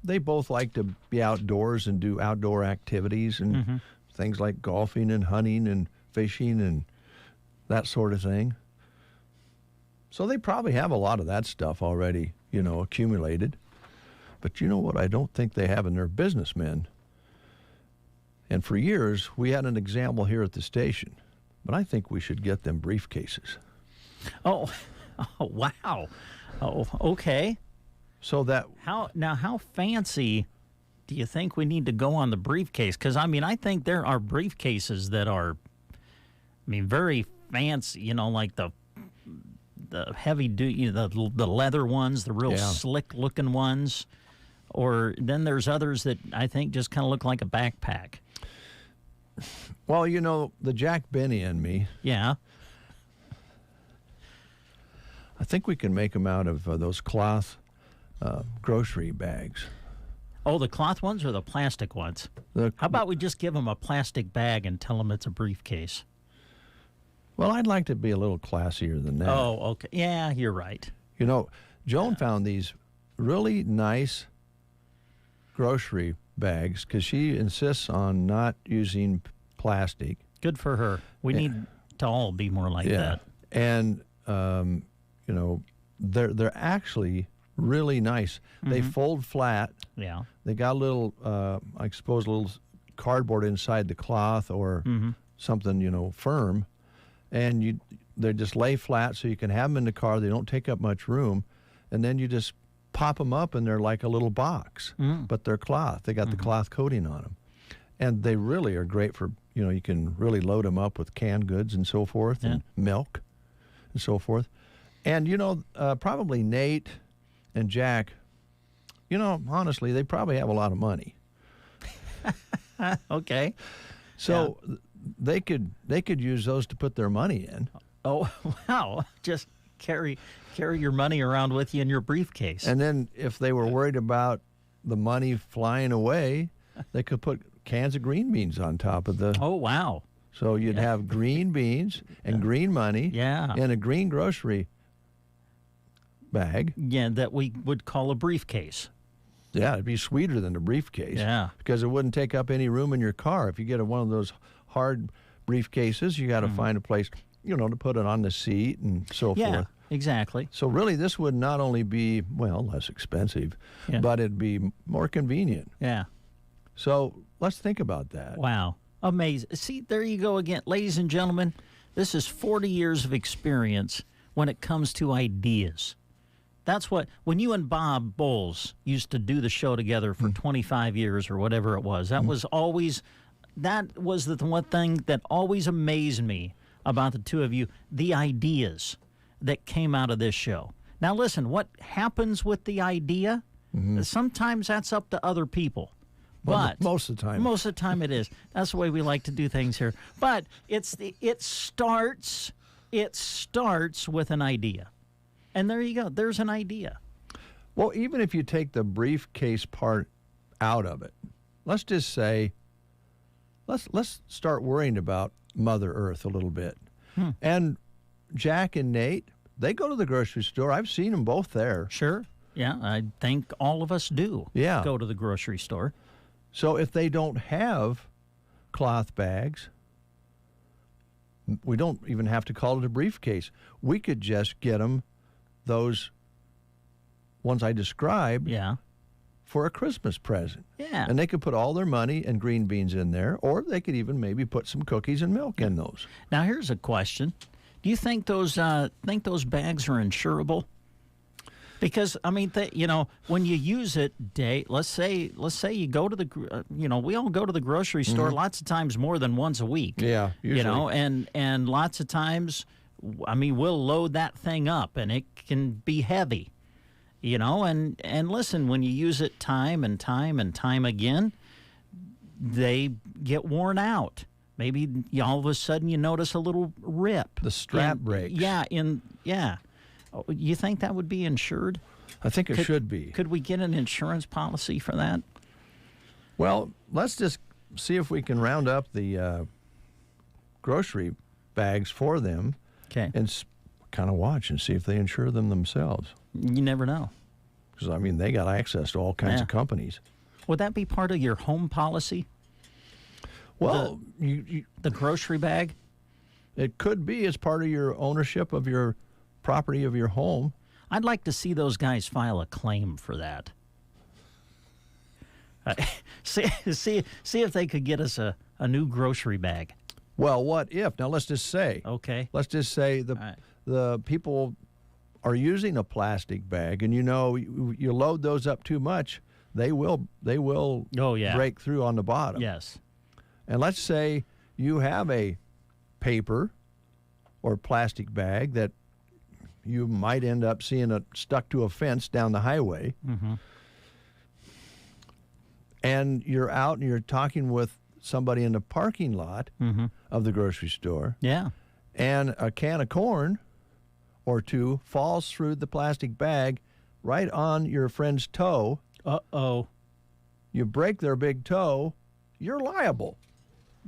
A: they both like to be outdoors and do outdoor activities and things like golfing and hunting and fishing and that sort of thing. So they probably have a lot of that stuff already, accumulated. But you know what I don't think they have in their businessmen? And for years, we had an example here at the station. But I think we should get them briefcases.
B: Oh wow. Oh, okay.
A: So that...
B: How fancy do you think we need to go on the briefcase? Because, I think there are briefcases that are, very fancy, like the heavy duty, the leather ones, the real slick looking ones. Or then there's others that I think just kind of look like a backpack.
A: Well, the Jack Benny in me.
B: Yeah.
A: I think we can make them out of those cloth grocery bags.
B: Oh, the cloth ones or the plastic ones? How about we just give them a plastic bag and tell them it's a briefcase?
A: Well, I'd like to be a little classier than that.
B: Oh, okay. Yeah, you're right.
A: Joan found these really nice grocery bags because she insists on not using plastic.
B: Good for her. We need to all be more like that.
A: And they're actually really nice. They fold flat.
B: Yeah.
A: They got a little, I suppose, a little cardboard inside the cloth or something, firm, and they just lay flat so you can have them in the car. They don't take up much room, and then you just pop them up and they're like a little box, but they're cloth. They got the cloth coating on them. And they really are great for, you can really load them up with canned goods and so forth and milk and so forth. And, probably Nate and Jack, honestly, they probably have a lot of money.
B: Okay.
A: So they could use those to put their money in.
B: Oh, wow. Just carry your money around with you in your briefcase.
A: And then if they were worried about the money flying away, they could put cans of green beans on top of the...
B: Oh, wow.
A: So you'd have green beans and green money in a green grocery bag.
B: Yeah, that we would call a briefcase.
A: Yeah, it'd be sweeter than a briefcase.
B: Yeah.
A: Because it wouldn't take up any room in your car. If you get one of those hard briefcases, you got to find a place, to put it on the seat and so forth.
B: Yeah, exactly.
A: So really, this would not only be, less expensive, but it'd be more convenient.
B: Yeah.
A: So let's think about that.
B: Wow. Amazing. See, there you go again. Ladies and gentlemen, this is 40 years of experience when it comes to ideas. That's what, when you and Bob Bowles used to do the show together for 25 years or whatever it was, that was the one thing that always amazed me about the two of you, the ideas that came out of this show. Now listen, what happens with the idea, sometimes that's up to other people. But
A: most of the time.
B: Most of the time it is. That's the way we like to do things here. But it starts with an idea. And there you go. There's an idea.
A: Well, even if you take the briefcase part out of it, let's just say, let's start worrying about Mother Earth a little bit. And Jack and Nate, they go to the grocery store. I've seen them both there.
B: Sure. Yeah, I think all of us do go to the grocery store.
A: So if they don't have cloth bags, we don't even have to call it a briefcase. We could just get them those ones I described for a Christmas present.
B: Yeah.
A: And they could put all their money and green beans in there, or they could even maybe put some cookies and milk in those.
B: Now, here's a question. Do you think those bags are insurable? Because, I mean, when you use it, let's say you go to the, we all go to the grocery store lots of times more than once a week.
A: Yeah, usually.
B: And lots of times, I mean, we'll load that thing up, and it can be heavy, and listen, when you use it time and time and time again, they get worn out. Maybe all of a sudden you notice a little rip.
A: The strap breaks.
B: Yeah, you think that would be insured?
A: I think it should be.
B: Could we get an insurance policy for that?
A: Well, let's just see if we can round up the grocery bags for them.
B: Okay.
A: And kind of watch and see if they insure them themselves.
B: You never know.
A: Because, I mean, they got access to all kinds of companies.
B: Would that be part of your home policy?
A: Well,
B: the grocery bag?
A: It could be as part of your ownership of your property of your home.
B: I'd like to see those guys file a claim for that. See if they could get us a new grocery bag.
A: Well, what if? Now, let's just say.
B: Okay.
A: Let's just say the people are using a plastic bag, and you load those up too much, they will break through on the bottom.
B: Yes.
A: And let's say you have a paper or plastic bag that you might end up seeing it stuck to a fence down the highway. And you're out and you're talking with somebody in the parking lot of the grocery store.
B: Yeah.
A: And a can of corn or two falls through the plastic bag right on your friend's toe.
B: Uh-oh.
A: You break their big toe, you're liable.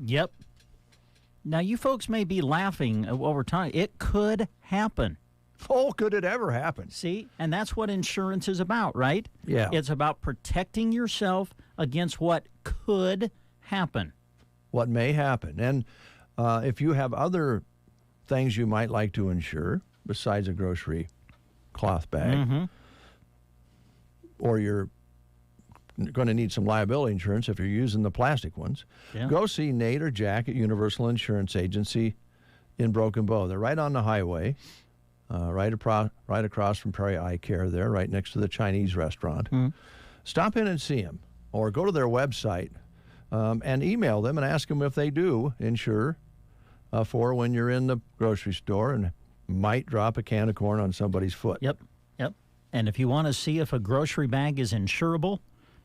B: Yep. Now, you folks may be laughing at what we're talking. It could happen.
A: Oh, could it ever happen?
B: See? And that's what insurance is about, right?
A: Yeah.
B: It's about protecting yourself against what could happen.
A: What may happen. And if you have other things you might like to insure besides a grocery cloth bag, or you're going to need some liability insurance if you're using the plastic ones, go see Nate or Jack at Universal Insurance Agency in Broken Bow. They're right on the highway, right across from Prairie Eye Care there, right next to the Chinese restaurant. Stop in and see them, or go to their website and email them and ask them if they do insure for when you're in the grocery store and might drop a can of corn on somebody's foot.
B: Yep. And if you want to see if a grocery bag is insurable,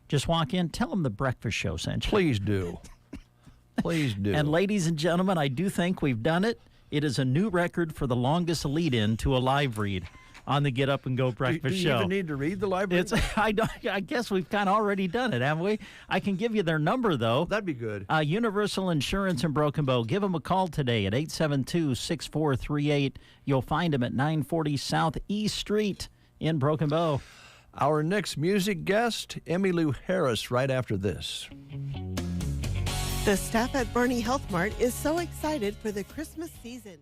B: just walk in, tell them the breakfast show sent you.
A: Please do. Please do.
B: And ladies and gentlemen, I do think we've done it. It is a new record for the longest lead-in to a live read on the Get Up and Go Breakfast
A: do you
B: Show.
A: even need to read the live read?
B: I guess we've kind of already done it, haven't we? I can give you their number, though.
A: That'd be good.
B: Universal Insurance in Broken Bow. Give them a call today at 872-6438. You'll find them at 940 South East Street in Broken Bow.
A: Our next music guest, Emmylou Harris, right after this.
L: The staff at Barney Health Mart is so excited for the Christmas season.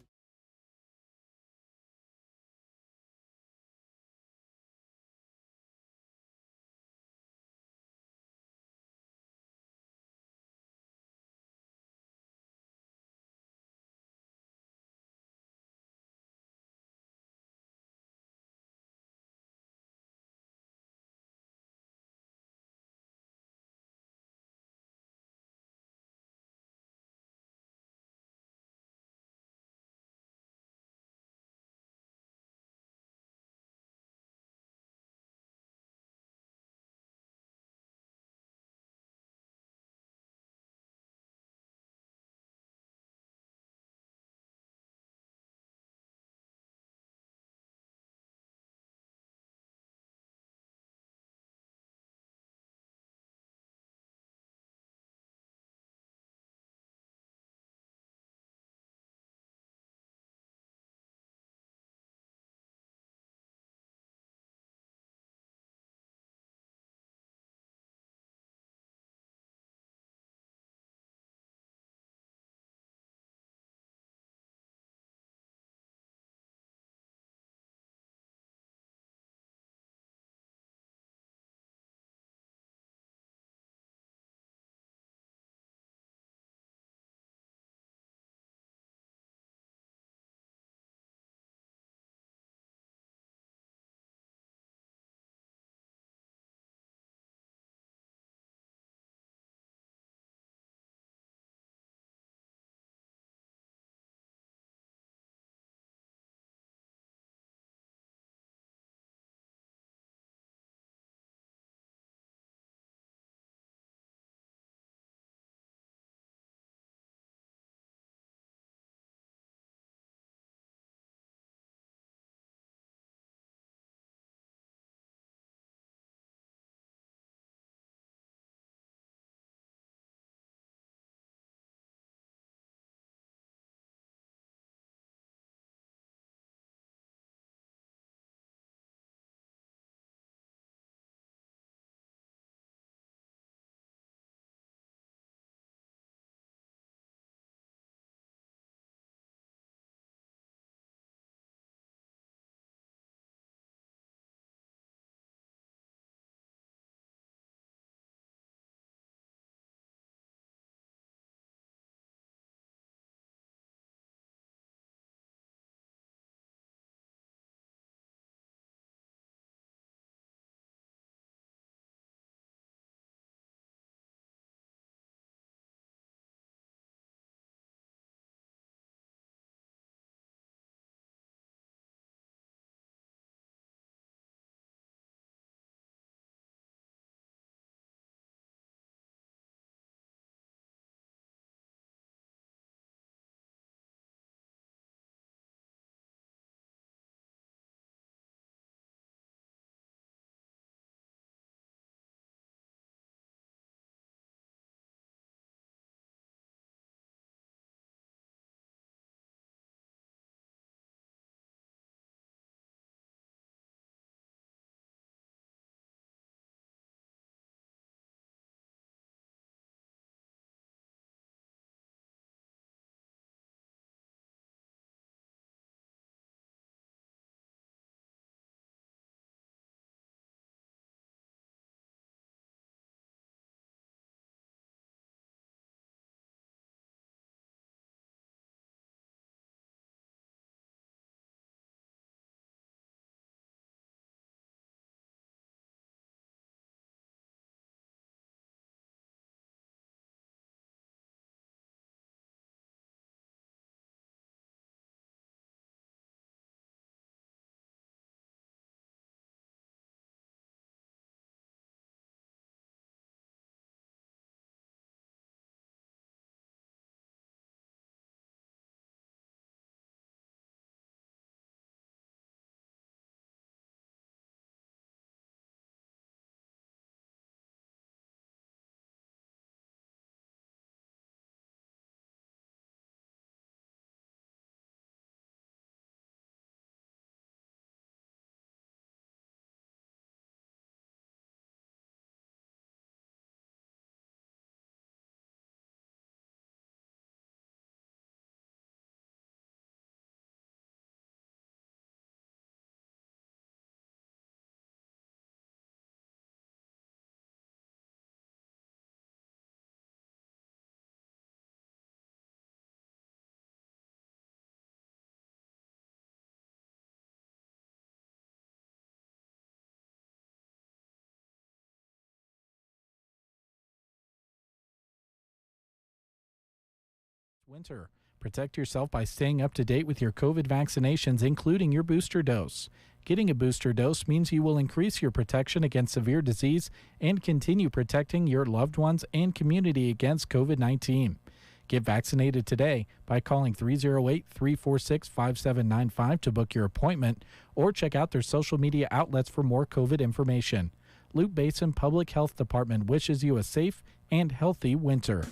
O: Winter. Protect yourself by staying up to date with your COVID vaccinations, including your booster dose. Getting a booster dose means you will increase your protection against severe disease and continue protecting your loved ones and community against COVID-19. Get vaccinated today by calling 308-346-5795 to book your appointment or check out their social media outlets for more COVID information. Loop Basin Public Health Department wishes you a safe and healthy winter.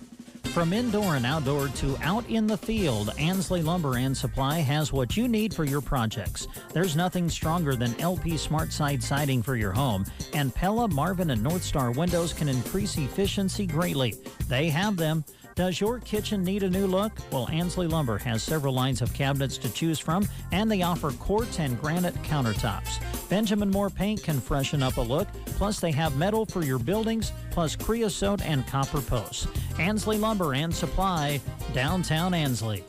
B: From indoor and outdoor to out in the field, Ansley Lumber and Supply has what you need for your projects. There's nothing stronger than LP Smart Side siding for your home, and Pella, Marvin, and North Star windows can increase efficiency greatly. They have them. Does your kitchen need a new look? Well, Ansley Lumber has several lines of cabinets to choose from, and they offer quartz and granite countertops. Benjamin Moore Paint can freshen up a look, plus they have metal for your buildings, plus creosote and copper posts. Ansley Lumber and Supply, downtown Ansley.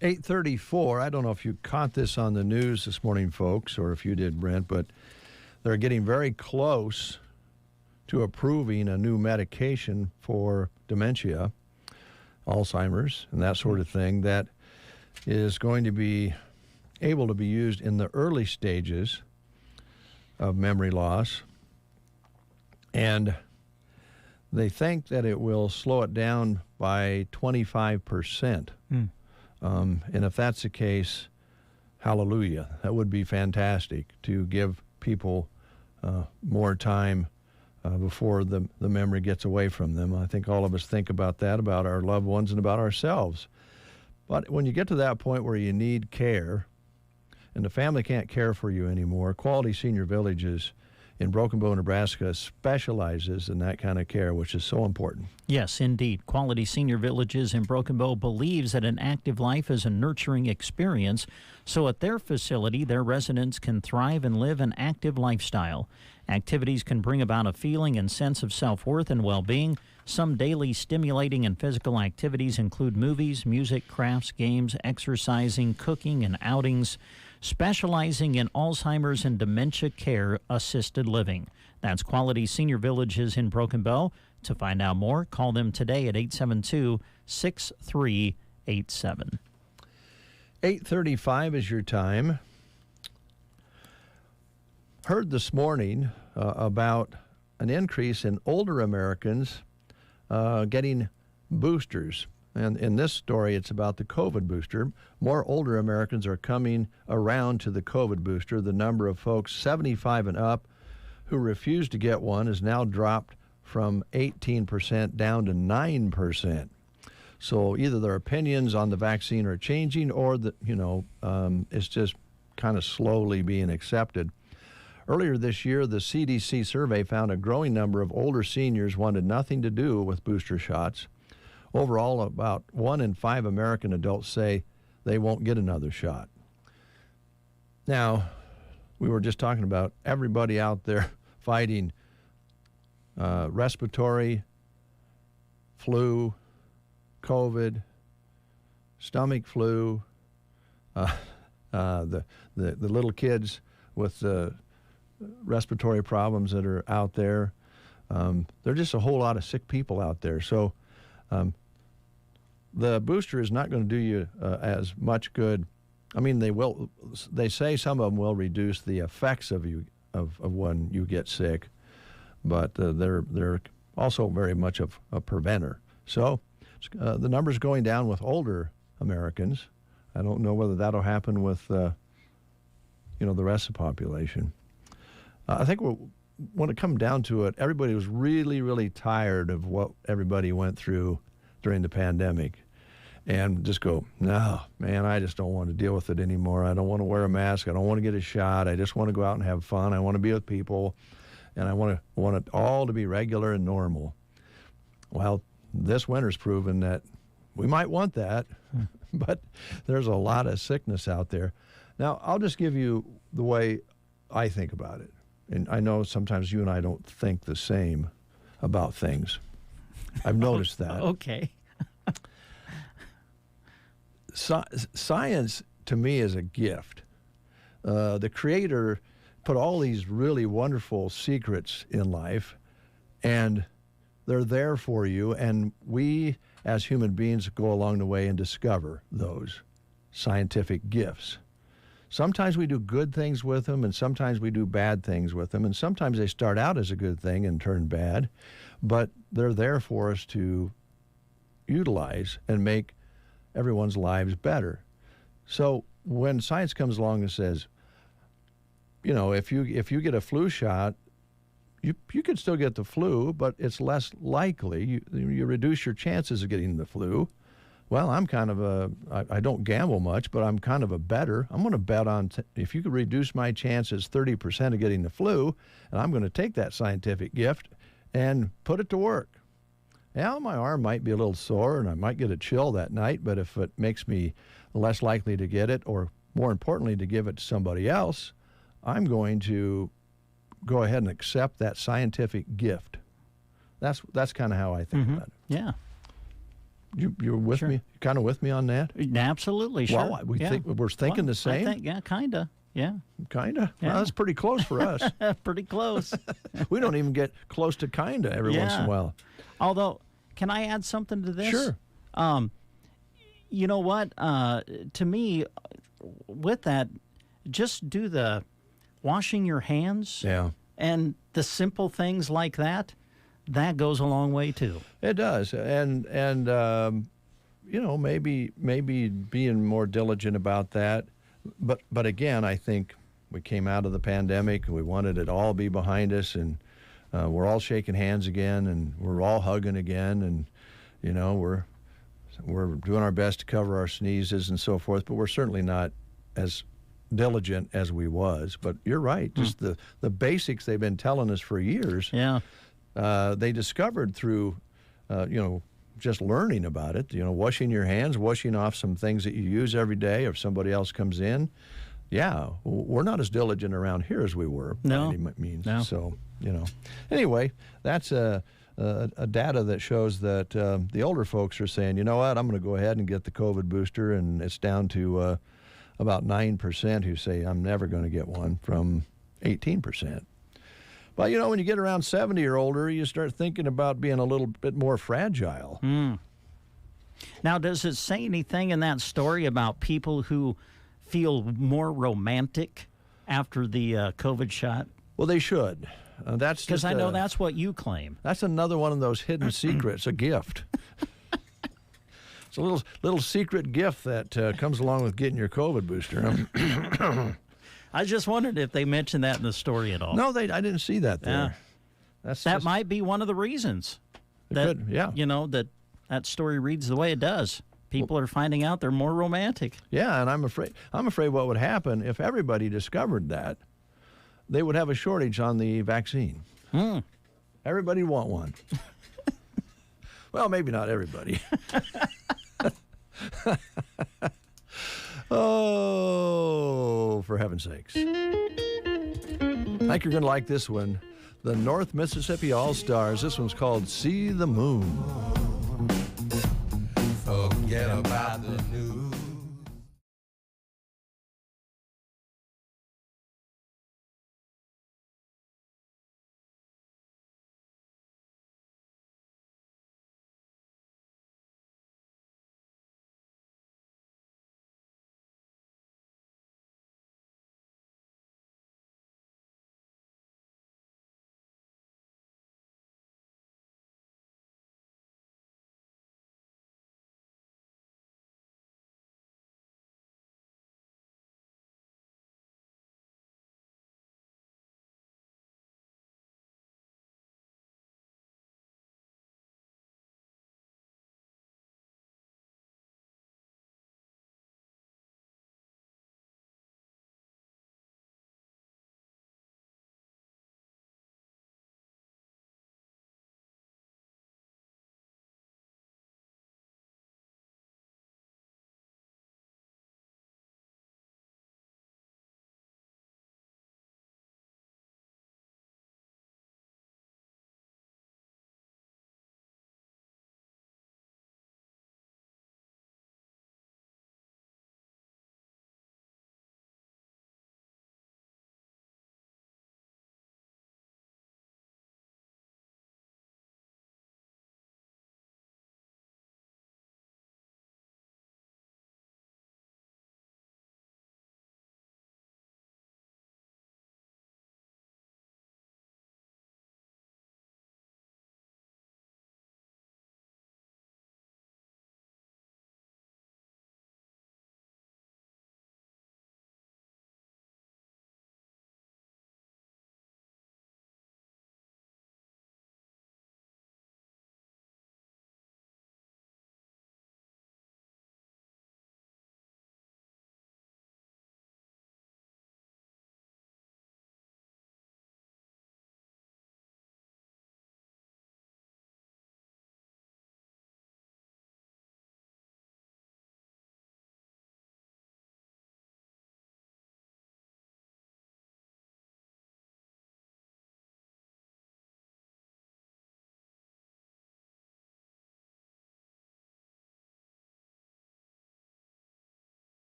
A: 8:34. I don't know if you caught this on the news this morning, folks, or if you did, Brent, but they're getting very close to approving a new medication for dementia, Alzheimer's, and that sort of thing, that is going to be able to be used in the early stages of memory loss. And they think that it will slow it down by 25%. And if that's the case, hallelujah. That would be fantastic to give people more time before the memory gets away from them. I think all of us think about that, about our loved ones and about ourselves. But when you get to that point where you need care and the family can't care for you anymore, Quality Senior Villages in Broken Bow, Nebraska specializes in that kind of care, which is so important.
B: Yes, indeed. Quality Senior Villages in Broken Bow believes that an active life is a nurturing experience, so at their facility, their residents can thrive and live an active lifestyle. Activities can bring about a feeling and sense of self-worth and well-being. Some daily stimulating and physical activities include movies, music, crafts, games, exercising, cooking, and outings. Specializing in Alzheimer's and dementia care assisted living. That's Quality Senior Villages in Broken Bow. To find out more, call them today at 872-6387.
A: 8:35 is your time. Heard this morning about an increase in older Americans getting boosters. And in this story, it's about the COVID booster. More older Americans are coming around to the COVID booster. The number of folks 75 and up who refuse to get one is now dropped from 18% down to 9%. So either their opinions on the vaccine are changing, or it's just kind of slowly being accepted. Earlier this year, the CDC survey found a growing number of older seniors wanted nothing to do with booster shots. Overall, about 1 in 5 American adults say they won't get another shot. Now, we were just talking about everybody out there fighting respiratory, flu, COVID, stomach flu, the little kids with the respiratory problems that are out there. There are just a whole lot of sick people out there. So the booster is not going to do you as much good. I mean, they say some of them will reduce the effects of when you get sick, but they're also very much of a preventer. So the number's going down with older Americans. I don't know whether that'll happen with the rest of the population. I think when it comes down to it, everybody was really, really tired of what everybody went through during the pandemic, and just go, no, man, I just don't want to deal with it anymore. I don't want to wear a mask. I don't want to get a shot. I just want to go out and have fun. I want to be with people, and I want it all to be regular and normal. Well, this winter's proven that we might want that, but there's a lot of sickness out there. Now, I'll just give you the way I think about it. And I know sometimes you and I don't think the same about things. I've noticed that.
B: Okay.
A: Science, to me, is a gift. The Creator put all these really wonderful secrets in life, and they're there for you, and we as human beings go along the way and discover those scientific gifts. Sometimes we do good things with them, and sometimes we do bad things with them, and sometimes they start out as a good thing and turn bad, but they're there for us to utilize and make everyone's lives better. So when science comes along and says, if you get a flu shot, you could still get the flu, but it's less likely. You reduce your chances of getting the flu. Well, I'm kind of I don't gamble much, but I'm kind of a bettor. I'm going to bet on if you could reduce my chances 30% of getting the flu, and I'm going to take that scientific gift and put it to work. Yeah, my arm might be a little sore and I might get a chill that night, but if it makes me less likely to get it, or more importantly, to give it to somebody else, I'm going to go ahead and accept that scientific gift. That's kind of how I think about it.
B: Yeah.
A: You're with me? You're kind of with me on that?
B: Absolutely, sure.
A: Well, we're thinking the same?
B: I think, kind of. Yeah.
A: Kind of?
B: Yeah.
A: Well, that's pretty close for us.
B: Pretty close.
A: We don't even get close to kind of every once in a while.
B: Although, can I add something to this?
A: Sure.
B: You know what? To me, with that, just do the washing your hands.
A: Yeah.
B: And the simple things like that. That goes a long way too.
A: It does, and maybe being more diligent about that. But again, I think we came out of the pandemic and we wanted it all be behind us, and we're all shaking hands again, and we're all hugging again, and we're doing our best to cover our sneezes and so forth. But we're certainly not as diligent as we was. But you're right, just the basics they've been telling us for years.
B: Yeah.
A: They discovered through, just learning about it, washing your hands, washing off some things that you use every day if somebody else comes in. Yeah, we're not as diligent around here as we were by any means.
B: No.
A: So, Anyway, that's a data that shows that the older folks are saying, you know what, I'm going to go ahead and get the COVID booster, and it's down to about 9% who say I'm never going to get one from 18%. But, when you get around 70 or older, you start thinking about being a little bit more fragile.
B: Now, does it say anything in that story about people who feel more romantic after the COVID shot?
A: Well, they should. That's
B: because I know that's what you claim.
A: That's another one of those hidden secrets, a gift. It's a little secret gift that comes along with getting your COVID booster.
B: I just wondered if they mentioned that in the story at all.
A: No, I didn't see that there.
B: Yeah. That might be one of the reasons. That story reads the way it does. People are finding out they're more romantic.
A: Yeah, and I'm afraid what would happen if everybody discovered that, they would have a shortage on the vaccine. Everybody would want one. Well, maybe not everybody. Oh, for heaven's sakes. I think you're going to like this one. The North Mississippi All-Stars. This one's called See the Moon.
P: Forget about the news.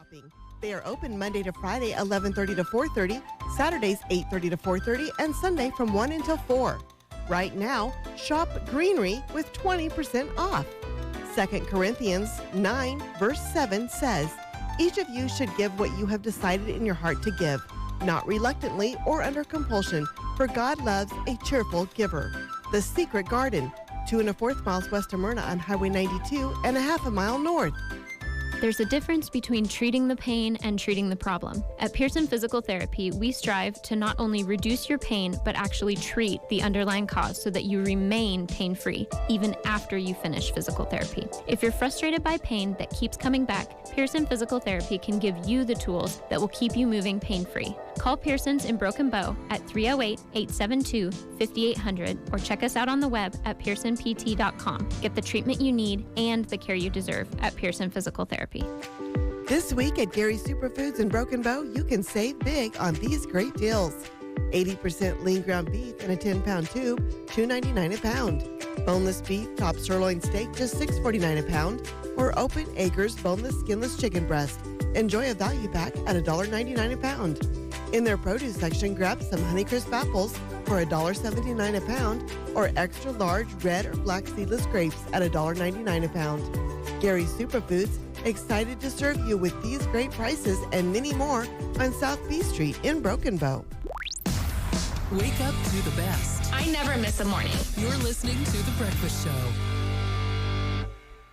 L: shopping. They are open Monday to Friday, 11:30 to 4:30, Saturdays 8:30 to 4:30, and Sunday from 1 until 4. Right now, shop Greenery with 20% off. 2 Corinthians 9, verse 7 says, "Each of you should give what you have decided in your heart to give, not reluctantly or under compulsion, for God loves a cheerful giver." The Secret Garden, 2 1/4 miles west of Myrna on Highway 92 and a half a mile north.
Q: There's a difference between treating the pain and treating the problem. At Pearson Physical Therapy, we strive to not only reduce your pain, but actually treat the underlying cause so that you remain pain-free, even after you finish physical therapy. If you're frustrated by pain that keeps coming back, Pearson Physical Therapy can give you the tools that will keep you moving pain-free. Call Pearson's in Broken Bow at 308-872-5800 or check us out on the web at pearsonpt.com. Get the treatment you need and the care you deserve at Pearson Physical Therapy.
L: This week at Gary's Superfoods in Broken Bow, you can save big on these great deals. 80% lean ground beef in a 10-pound tube, $2.99 a pound. Boneless beef top sirloin steak, just $6.49 a pound. Or Open Acres boneless skinless chicken breast. Enjoy a value pack at $1.99 a pound. In their produce section, grab some Honeycrisp apples for $1.79 a pound, or extra large red or black seedless grapes at $1.99 a pound. Gary's Superfoods, excited to serve you with these great prices and many more on South B Street in Broken Bow.
R: Wake up to the best.
S: I never miss a morning.
R: You're listening to The Breakfast Show.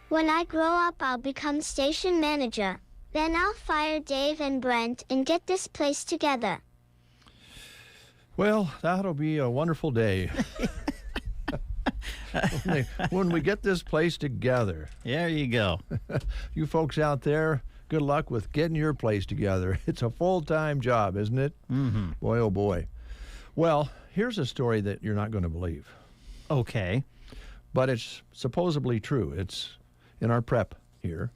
T: When I grow up, I'll become station manager. Then I'll fire Dave and Brent and get this place together.
A: Well, that'll be a wonderful day. when we get this place together.
B: There you go.
A: You folks out there, good luck with getting your place together. It's a full-time job, isn't it?
B: Mm-hmm.
A: Boy, oh boy. Well, here's a story that you're not going to believe.
B: Okay.
A: But it's supposedly true. It's in our prep here.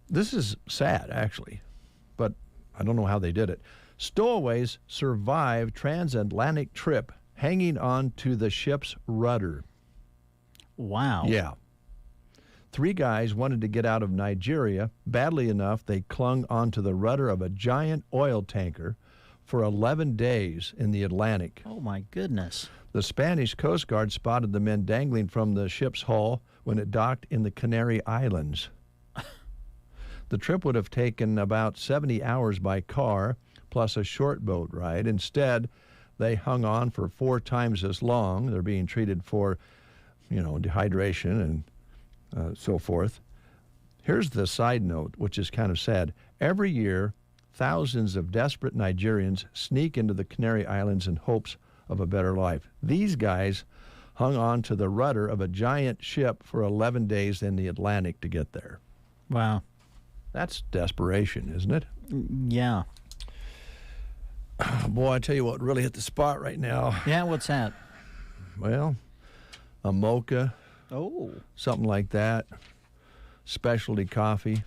A: This is sad, actually, but I don't know how they did it. Stowaways survived transatlantic trip hanging on to the ship's rudder.
B: Wow.
A: Yeah. 3 guys wanted to get out of Nigeria badly enough they clung onto the rudder of a giant oil tanker for 11 days in the Atlantic.
B: Oh, my goodness.
A: The Spanish Coast Guard spotted the men dangling from the ship's hull when it docked in the Canary Islands. The trip would have taken about 70 hours by car, plus a short boat ride. Instead, they hung on for 4 times as long. They're being treated for, dehydration and so forth. Here's the side note, which is kind of sad. Every year, thousands of desperate Nigerians sneak into the Canary Islands in hopes of a better life. These guys hung on to the rudder of a giant ship for 11 days in the Atlantic to get there.
B: Wow.
A: That's desperation, isn't it?
B: Yeah.
A: Boy, I tell you what really hit the spot right now.
B: Yeah, what's that?
A: Well, a mocha.
B: Oh.
A: Something like that. Specialty coffee.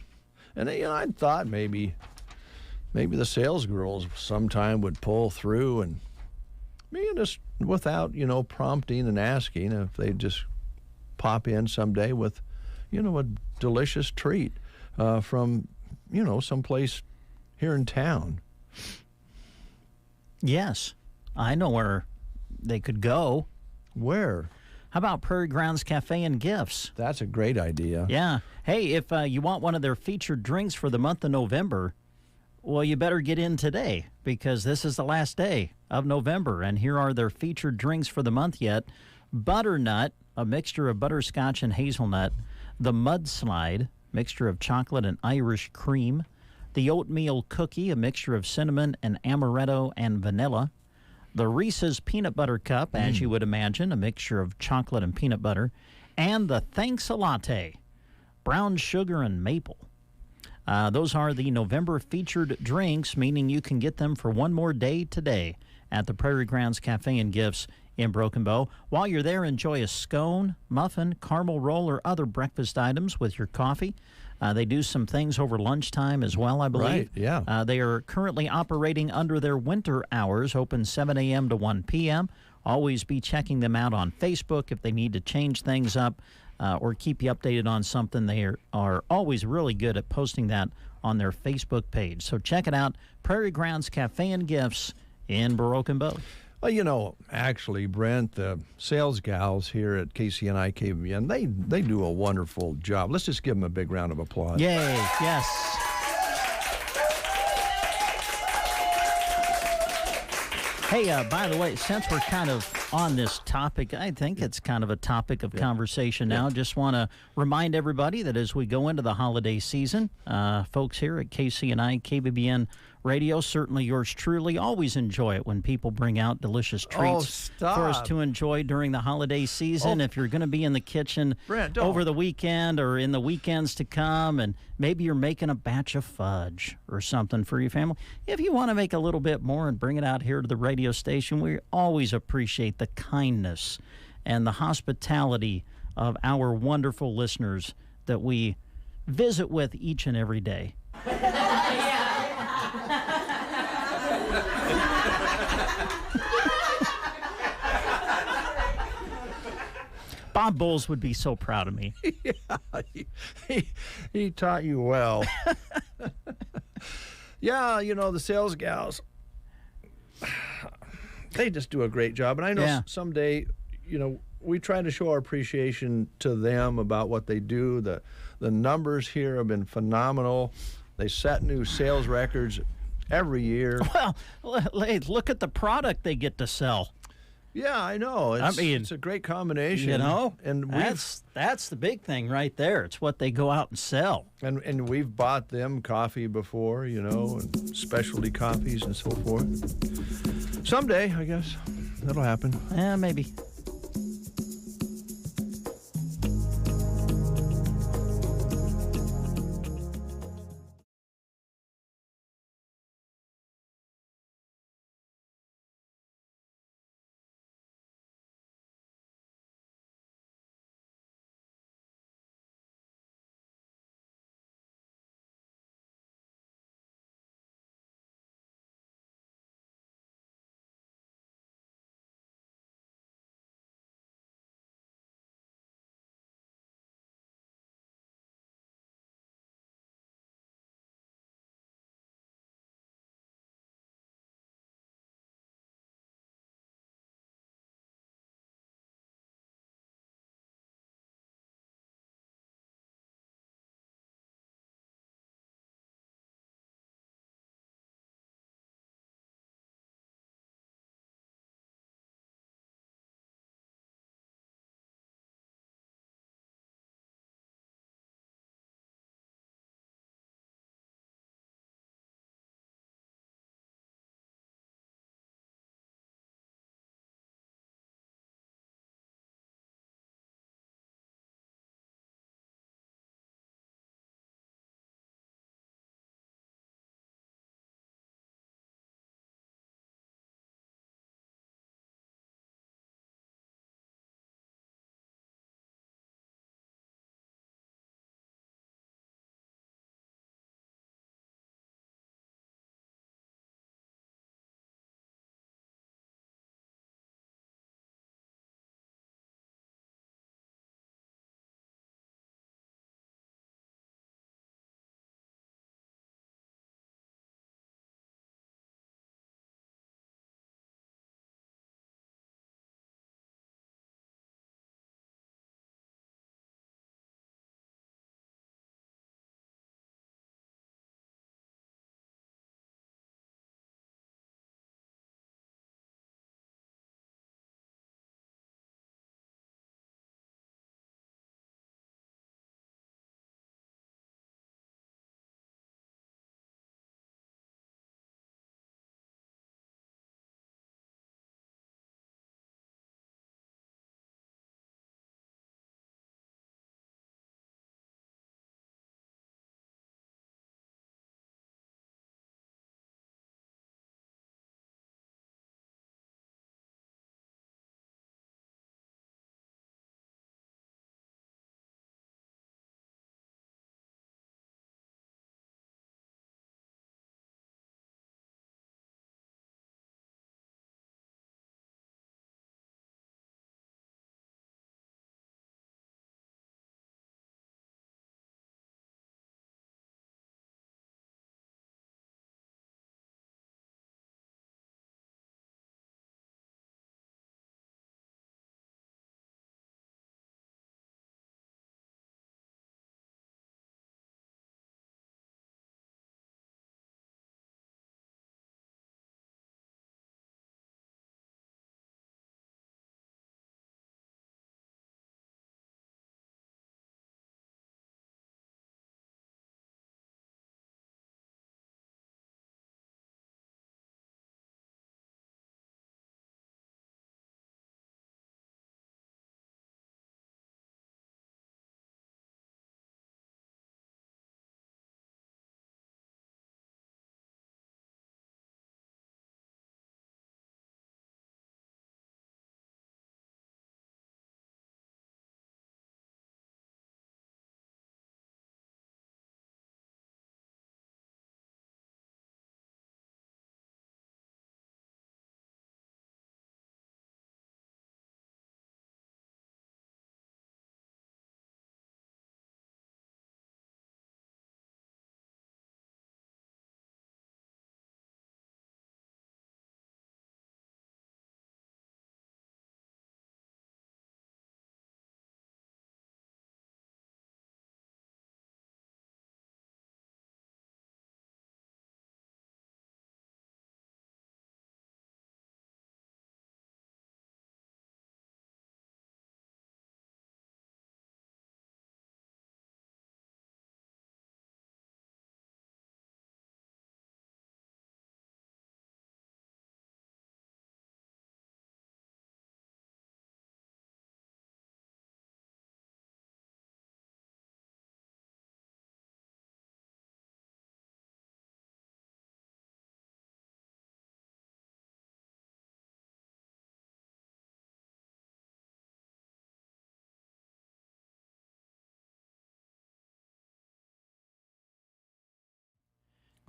A: And I thought maybe the sales girls sometime would pull through and just without, prompting and asking, if they'd just pop in someday with, a delicious treat from, someplace here in town.
B: Yes. I know where they could go.
A: Where?
B: How about Prairie Grounds Cafe and Gifts?
A: That's a great idea.
B: Yeah. Hey, if you want one of their featured drinks for the month of November, well, you better get in today because this is the last day of November, and here are their featured drinks for the month yet. Butternut, a mixture of butterscotch and hazelnut. The Mudslide, mixture of chocolate and Irish cream. The Oatmeal Cookie, a mixture of cinnamon and amaretto and vanilla. The Reese's Peanut Butter Cup, as you would imagine, a mixture of chocolate and peanut butter. And the Thanks a Latte, brown sugar and maple. Those are the November featured drinks, meaning you can get them for one more day today at the Prairie Grounds Cafe and Gifts in Broken Bow. While you're there, enjoy a scone, muffin, caramel roll, or other breakfast items with your coffee. They do some things over lunchtime as well, I believe.
A: Right, yeah.
B: They are currently operating under their winter hours, open 7 a.m. to 1 p.m. Always be checking them out on Facebook if they need to change things up or keep you updated on something. They are always really good at posting that on their Facebook page. So check it out, Prairie Grounds Cafe and Gifts in Broken Bow.
A: Well, actually, Brent, the sales gals here at KCNI KBBN, they do a wonderful job. Let's just give them a big round of applause.
B: Yay, yes. Hey, by the way, since we're kind of on this topic, I think it's kind of a topic of conversation now. Just want to remind everybody that as we go into the holiday season, folks here at KCNI KBBN Radio, certainly yours truly, always enjoy it when people bring out delicious treats for us to enjoy during the holiday season. If you're going to be in the kitchen
A: Brent,
B: over the weekend or in the weekends to come, and maybe you're making a batch of fudge or something for your family, if you want to make a little bit more and bring it out here to the radio station, we always appreciate the kindness and the hospitality of our wonderful listeners that we visit with each and every day. Bob Bowles would be so proud of me.
A: He taught you well. Yeah, the sales gals, they just do a great job. And I know someday, we try to show our appreciation to them about what they do. The numbers here have been phenomenal. They set new sales records every year.
B: Well, look at the product they get to sell.
A: Yeah, I know. It's a great combination. And
B: that's the big thing right there. It's what they go out and sell.
A: And we've bought them coffee before, and specialty coffees and so forth. Someday, I guess, that'll happen.
B: Yeah, maybe.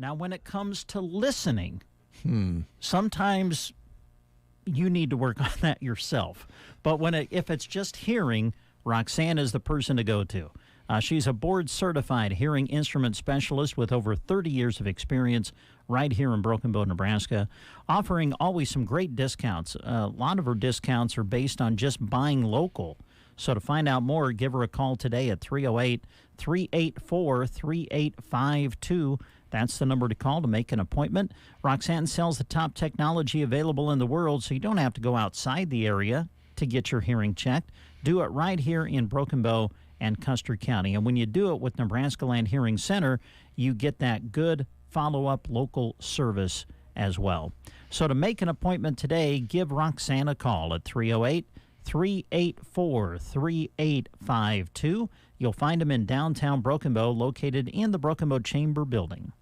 B: Now, when it comes to listening, sometimes you need to work on that yourself. But if it's just hearing, Roxanne is the person to go to. She's a board-certified hearing instrument specialist with over 30 years of experience right here in Broken Bow, Nebraska, offering always some great discounts. A lot of her discounts are based on just buying local. So to find out more, give her a call today at 308-384-3852. That's the number to call to make an appointment. Roxanne sells the top technology available in the world, so you don't have to go outside the area to get your hearing checked. Do it right here in Broken Bow and Custer County. And when you do it with Nebraska Land Hearing Center, you get that good follow-up local service as well. So to make an appointment today, give Roxanne a call at 308-384-3852. You'll find them in downtown Broken Bow, located in the Broken Bow Chamber building.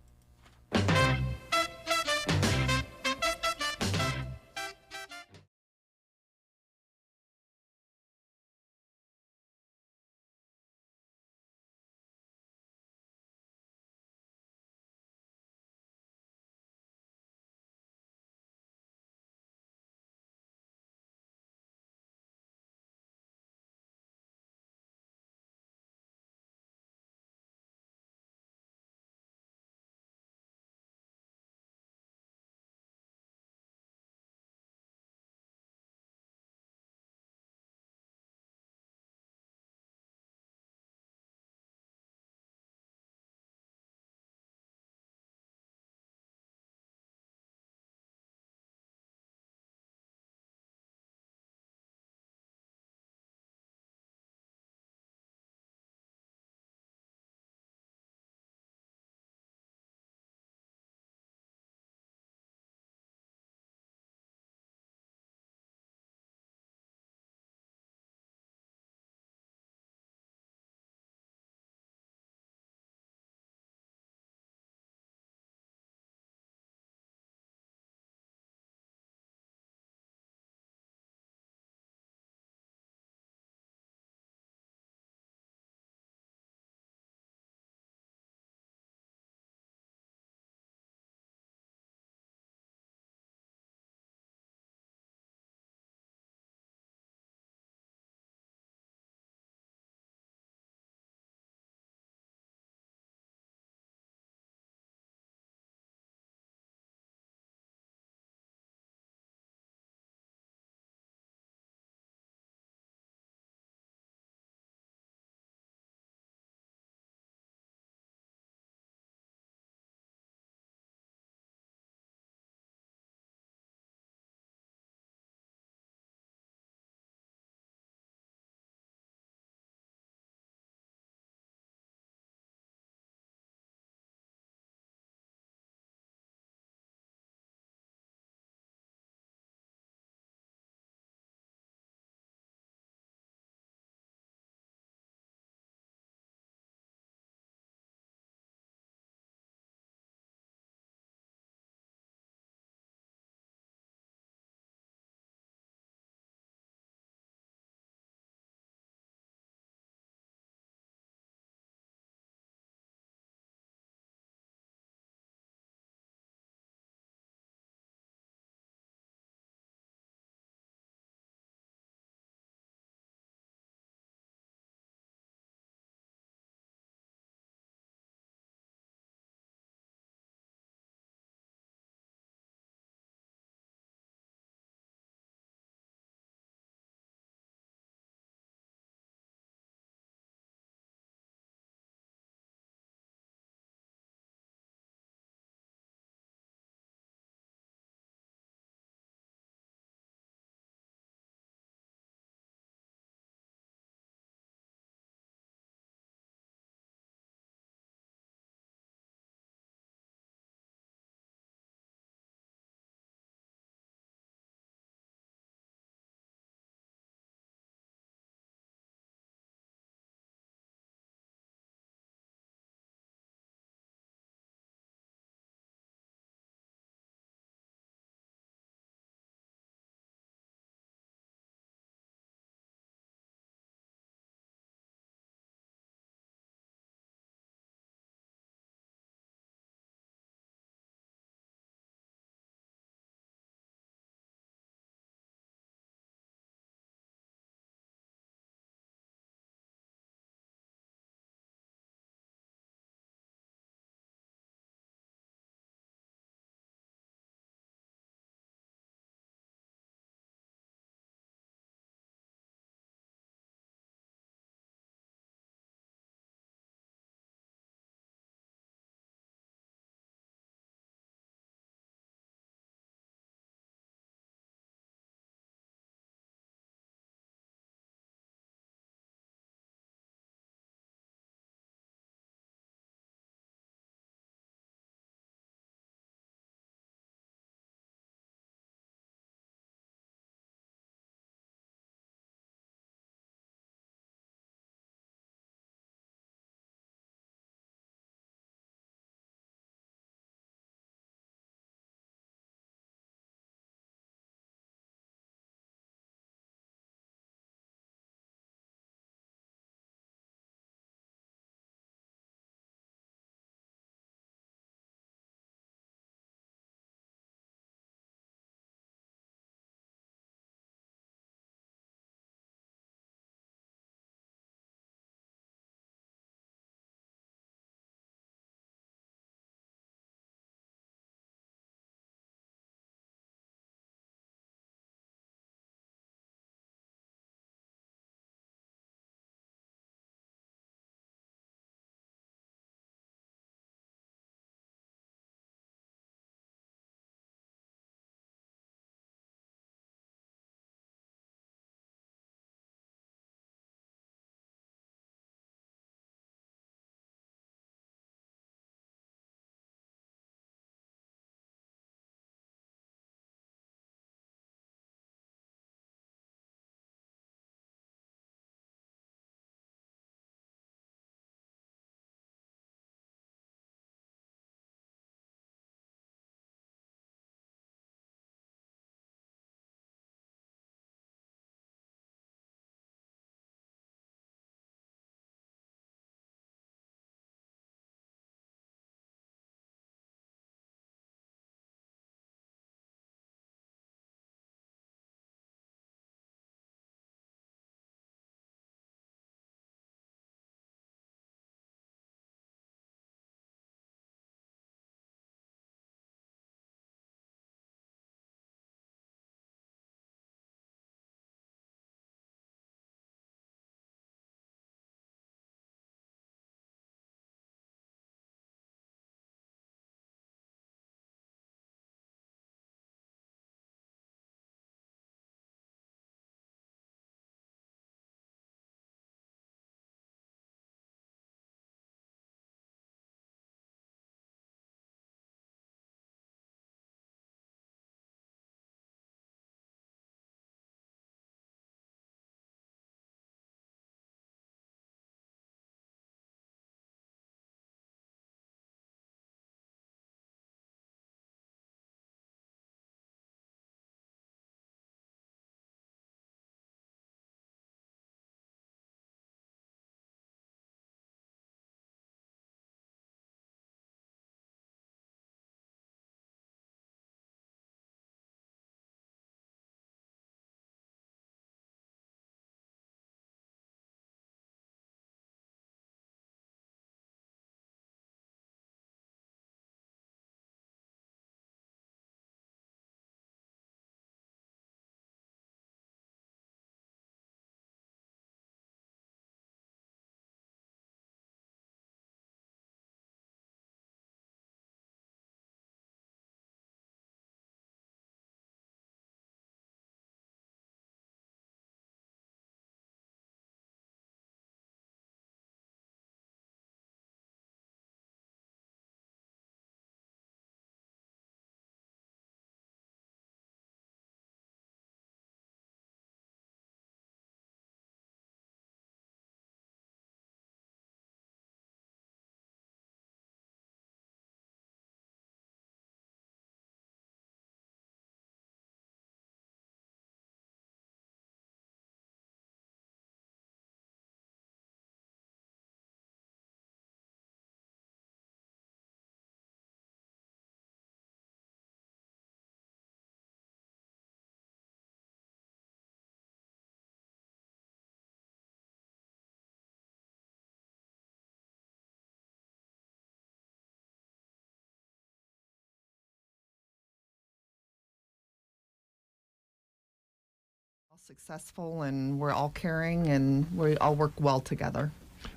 S: successful and we're all caring and we all work well together.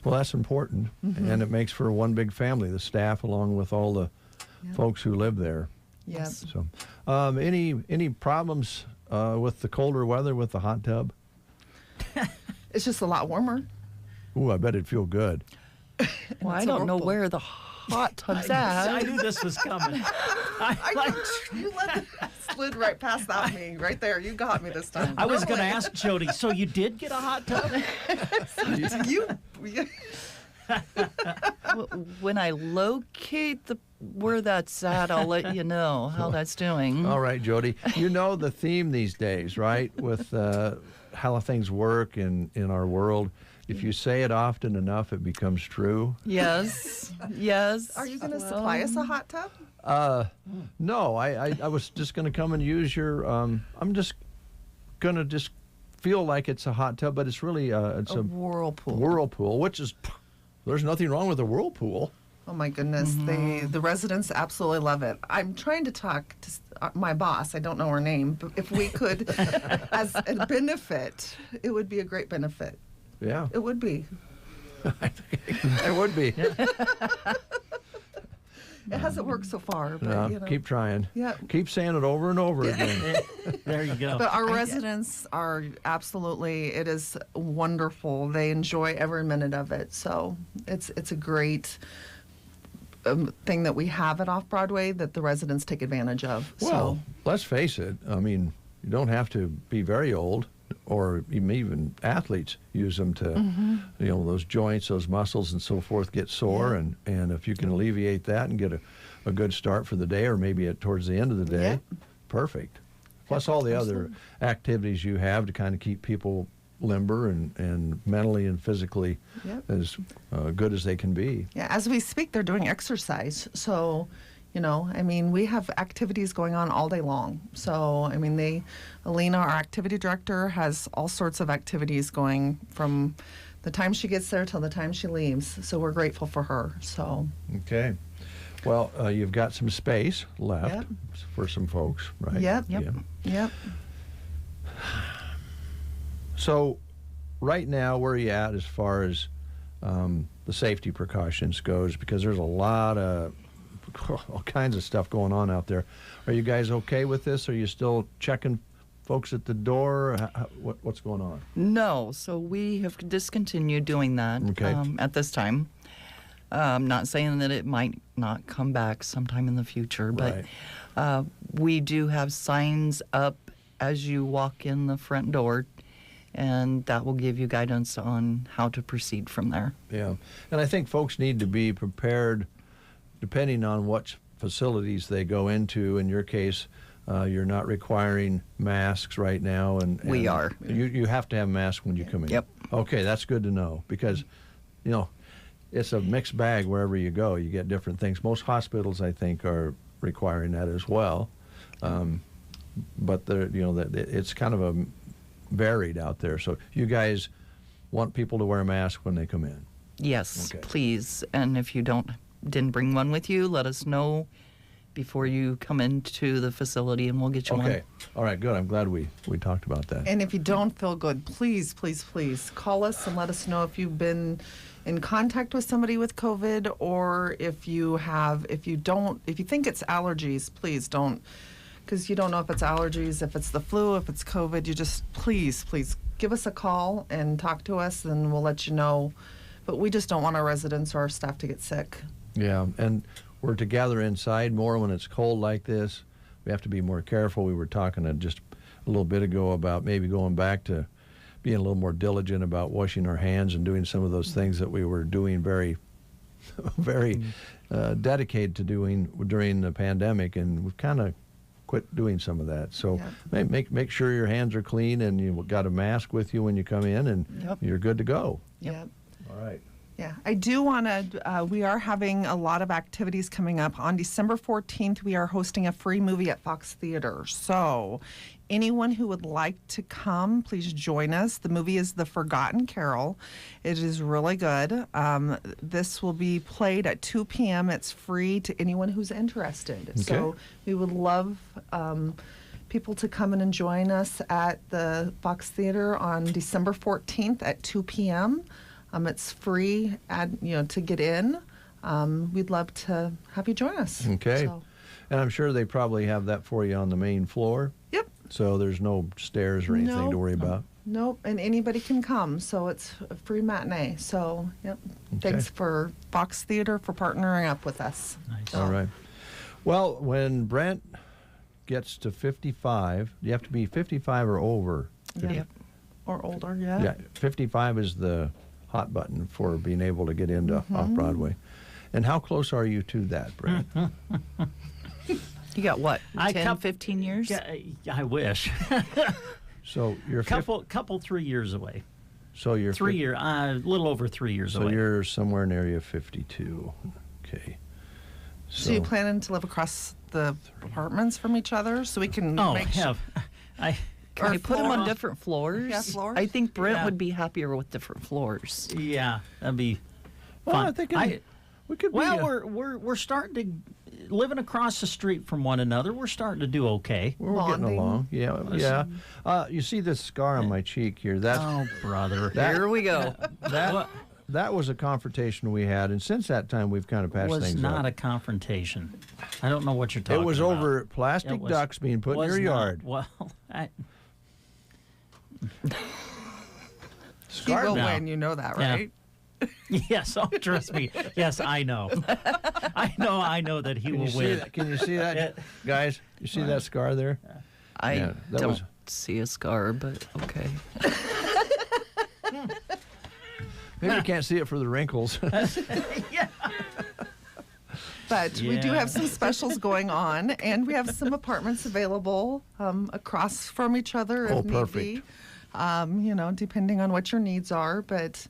A: Well, that's important, and it makes for one big family, the staff along with all the folks who live there.
S: Yes.
A: So, any problems with the colder weather with the hot tub?
S: It's just a lot warmer.
A: Ooh, I bet it'd feel good.
S: Well, I don't know where the hot tub's at.
B: I knew this was coming.
S: You let it slid right past that me, right there. You got me this time.
B: I was going to ask Jody, so you did get a hot tub?
S: When I locate where that's at, I'll let you know how that's doing.
A: All right, Jody. You know the theme these days, right? With how things work in our world. If you say it often enough, it becomes true.
S: Yes. Are you going to supply us a hot tub?
A: No, I was just going to come and use your. I'm just going to feel like it's a hot tub, but it's really it's a
S: whirlpool.
A: Whirlpool, which is there's nothing wrong with a whirlpool.
S: Oh my goodness, the residents absolutely love it. I'm trying to talk to my boss. I don't know her name, but if we could, as a benefit, it would be a great benefit.
A: Yeah,
S: it would be.
A: It would be.
S: It hasn't worked so far, but
A: keep trying.
S: Yeah.
A: Keep saying it over and over again.
B: There you go.
S: But our residents are absolutely, it is wonderful. They enjoy every minute of it. So it's a great thing that we have at Off-Broadway that the residents take advantage of.
A: Well, let's face it. I mean, you don't have to be very old, or even athletes use them to, those joints, those muscles and so forth get sore. And if you can alleviate that and get a good start for the day, or maybe towards the end of the day, perfect. Plus all the other activities you have to kind of keep people limber and mentally and physically as good as they can be.
S: Yeah, as we speak, they're doing exercise. So, we have activities going on all day long. So, Alina, our activity director, has all sorts of activities going from the time she gets there till the time she leaves. So we're grateful for her. So.
A: Okay. Well, you've got some space left for some folks, right?
S: Yep.
A: So, right now, where are you at as far as the safety precautions goes? Because there's a lot of all kinds of stuff going on out there. Are you guys okay with this? Are you still checking folks at the door? What's going on?
S: No, so we have discontinued doing that at this time. I'm not saying that it might not come back sometime in the future, but we do have signs up as you walk in the front door, and that will give you guidance on how to proceed from there.
A: Yeah, and I think folks need to be prepared depending on what facilities they go into. In your case, you're not requiring masks right now, and
S: we are.
A: You have to have masks when you come in.
S: Yep.
A: Okay, that's good to know, because it's a mixed bag wherever you go. You get different things. Most hospitals, I think, are requiring that as well, but it's kind of a varied out there. So you guys want people to wear a mask when they come in?
S: Yes, please. And if you didn't bring one with you, let us know before you come into the facility, and we'll get you one.
A: Okay. All right, good. I'm glad we talked about that.
S: And if you don't feel good, please call us and let us know if you've been in contact with somebody with COVID, or if you think it's allergies, please don't, because you don't know if it's allergies, if it's the flu, if it's COVID. You just please give us a call and talk to us, and we'll let you know. But we just don't want our residents or our staff to get sick.
A: Yeah, and we're to gather inside more when it's cold like this. We have to be more careful. We were talking just a little bit ago about maybe going back to being a little more diligent about washing our hands and doing some of those things that we were doing very, very dedicated to doing during the pandemic, and we've kind of quit doing some of that. So make sure your hands are clean, and you've got a mask with you when you come in, and you're good to go.
S: Yep.
A: All right.
S: Yeah, I do want to, we are having a lot of activities coming up. On December 14th, we are hosting a free movie at Fox Theater. So anyone who would like to come, please join us. The movie is The Forgotten Carol. It is really good. This will be played at 2 p.m. It's free to anyone who's interested.
A: Okay.
S: So we would love people to come in and join us at the Fox Theater on December 14th at 2 p.m. It's free to get in. We'd love to have you join us.
A: Okay.
S: So,
A: And I'm sure they probably have that for you on the main floor.
S: Yep.
A: So there's no stairs or anything to worry about.
S: nope, and anybody can come. So it's a free matinee. So, yep.
A: Okay.
S: Thanks for Fox Theater for partnering up with us.
B: Nice.
A: All right. Well, when Brent gets to 55, you have to be 55 or over.
S: Yep. Or older, yeah.
A: Yeah, 55 is the hot button for being able to get into Off-Broadway. And how close are you to that, Brent?
U: You got what, 10,
B: 15
U: 15 years?
B: Yeah, I wish.
A: So you're
B: couple 3 years away.
A: So you're
B: 3 year, a little over 3 years
A: so
B: away.
A: you're somewhere in area 52. Okay.
S: So you planning to live across the apartments from each other so we can make sure?
U: Can you put them on
S: floor?
U: different floors?
S: Yeah, floors?
U: I think Brent
B: Yeah.
U: would be happier with different floors.
B: Yeah, that'd be
A: Well,
B: fun.
A: I think we could.
B: Well, we're starting to living across the street from one another. We're starting to do okay.
A: We're getting along. Yeah, yeah. You see this scar on my cheek here? That,
B: Oh, brother.
U: Here we go.
A: That was a confrontation we had, and since that time we've kind of patched
B: was
A: things
B: not
A: up.
B: a confrontation. I don't know what you're talking
A: It
B: about.
A: was over plastic
B: It was-
A: ducks being put in
B: was
A: your
B: not.
A: yard.
B: Well,
S: He
A: Scar
S: will
A: now.
S: win, you know that,
B: Yeah.
S: right?
B: yes, oh, trust me. Yes, I know. I know that he
A: Can
B: will
A: you see
B: win.
A: that? Can you see that, guys? You see that scar there?
U: I
A: Yeah, that
U: don't
A: was-
U: see a scar, but okay.
A: Maybe you can't see it for the wrinkles.
S: But we do
B: Yeah.
S: have some specials going on, and we have some apartments available across from each other if
A: Oh,
S: need
A: perfect.
S: be. Depending on what your needs are. But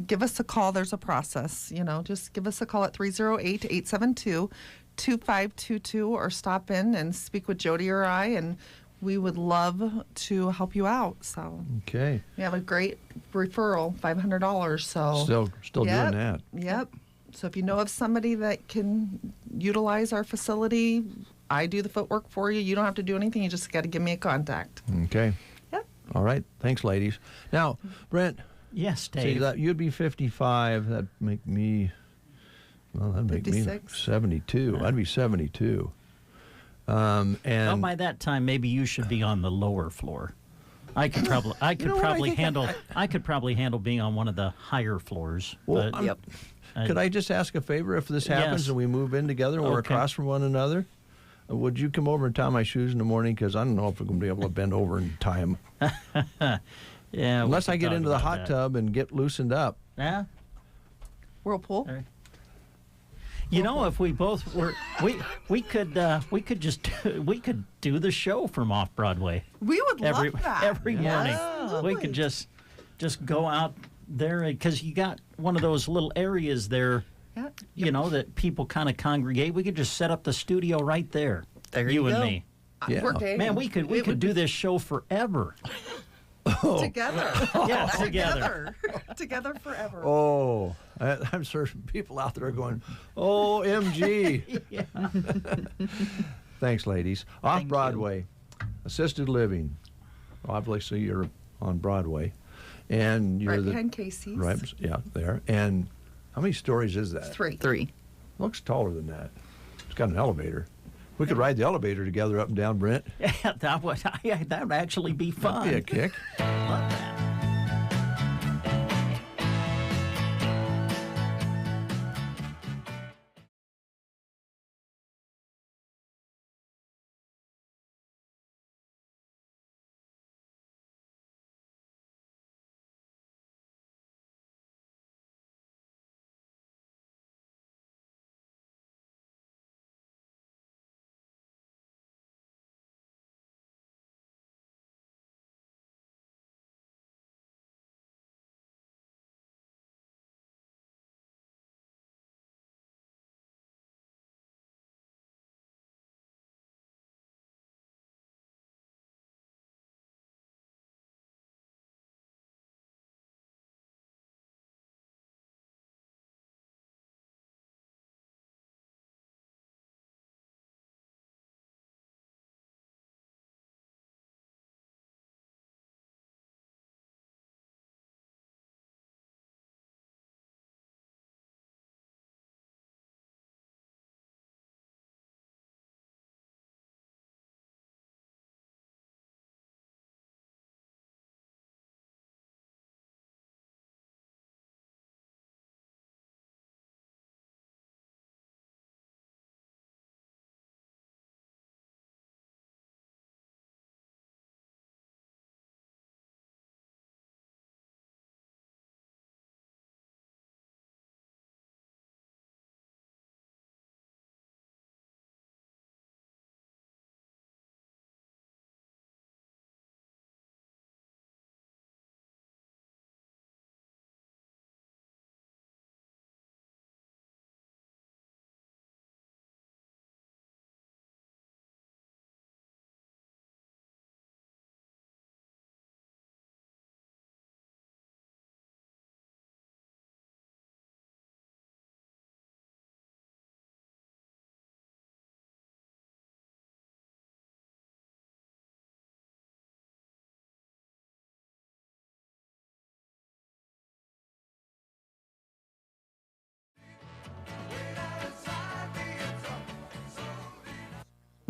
S: give us a call. There's a process. Just give us a call at 308-872-2522 or stop in and speak with Jody or I, and we would love to help you out. So
A: Okay.
S: we have a great referral, $500. So
A: Still
S: Yep.
A: doing that.
S: Yep. So if you know of somebody that can utilize our facility, I do the footwork for you. You don't have to do anything. You just got to give me a contact.
A: Okay.
S: Yep.
A: All right. Thanks, ladies. Now, Brent.
B: Yes,
A: See,
B: Dave.
A: that you'd be 55. That'd make me. Well, that'd make me
S: 56.
A: 72. I'd be 72.
B: Well,
A: And
B: by that time, maybe you should be on the lower floor. I could probably, I could
A: know what, I
B: probably
A: think
B: handle, I could probably handle being on one of the higher floors.
A: Well,
B: but,
A: I'm- could I just ask a favor? If this happens
B: Yes.
A: and we move in together and we're
B: Okay.
A: across from one another, would you come over and tie my shoes in the morning? Because I don't know if we're going to be able to bend over and tie them.
B: Yeah. we
A: Unless
B: could
A: I get
B: talk
A: into the
B: about
A: hot
B: that.
A: tub and get loosened up.
B: Yeah.
S: Whirlpool.
B: You know, if we both were, we could just we could do the show from off Broadway
S: We would
B: every
S: love that.
B: every morning.
S: Absolutely.
B: We could just go out there because you got one of those little areas there.
S: Yeah.
B: You know that people kind of congregate. We could just set up the studio right there.
U: There
B: you
U: you
B: and
U: go.
B: me.
A: Yeah.
S: We're game.
B: Man, we could do this show forever.
S: Together.
B: Yeah, together.
S: Together forever.
A: Oh, I'm certain people out there are going, OMG. Thanks, ladies. Off Broadway, assisted living. Obviously, you're on Broadway. And you're
S: Right
A: the.
S: behind Casey's.
A: Right, yeah, there. And how many stories is that?
S: 3.
U: 3.
A: Looks taller than that. It's got an elevator. We could ride the elevator together up and down, Brent.
B: Yeah, that would actually be fun.
A: That'd be a kick.
B: Love that.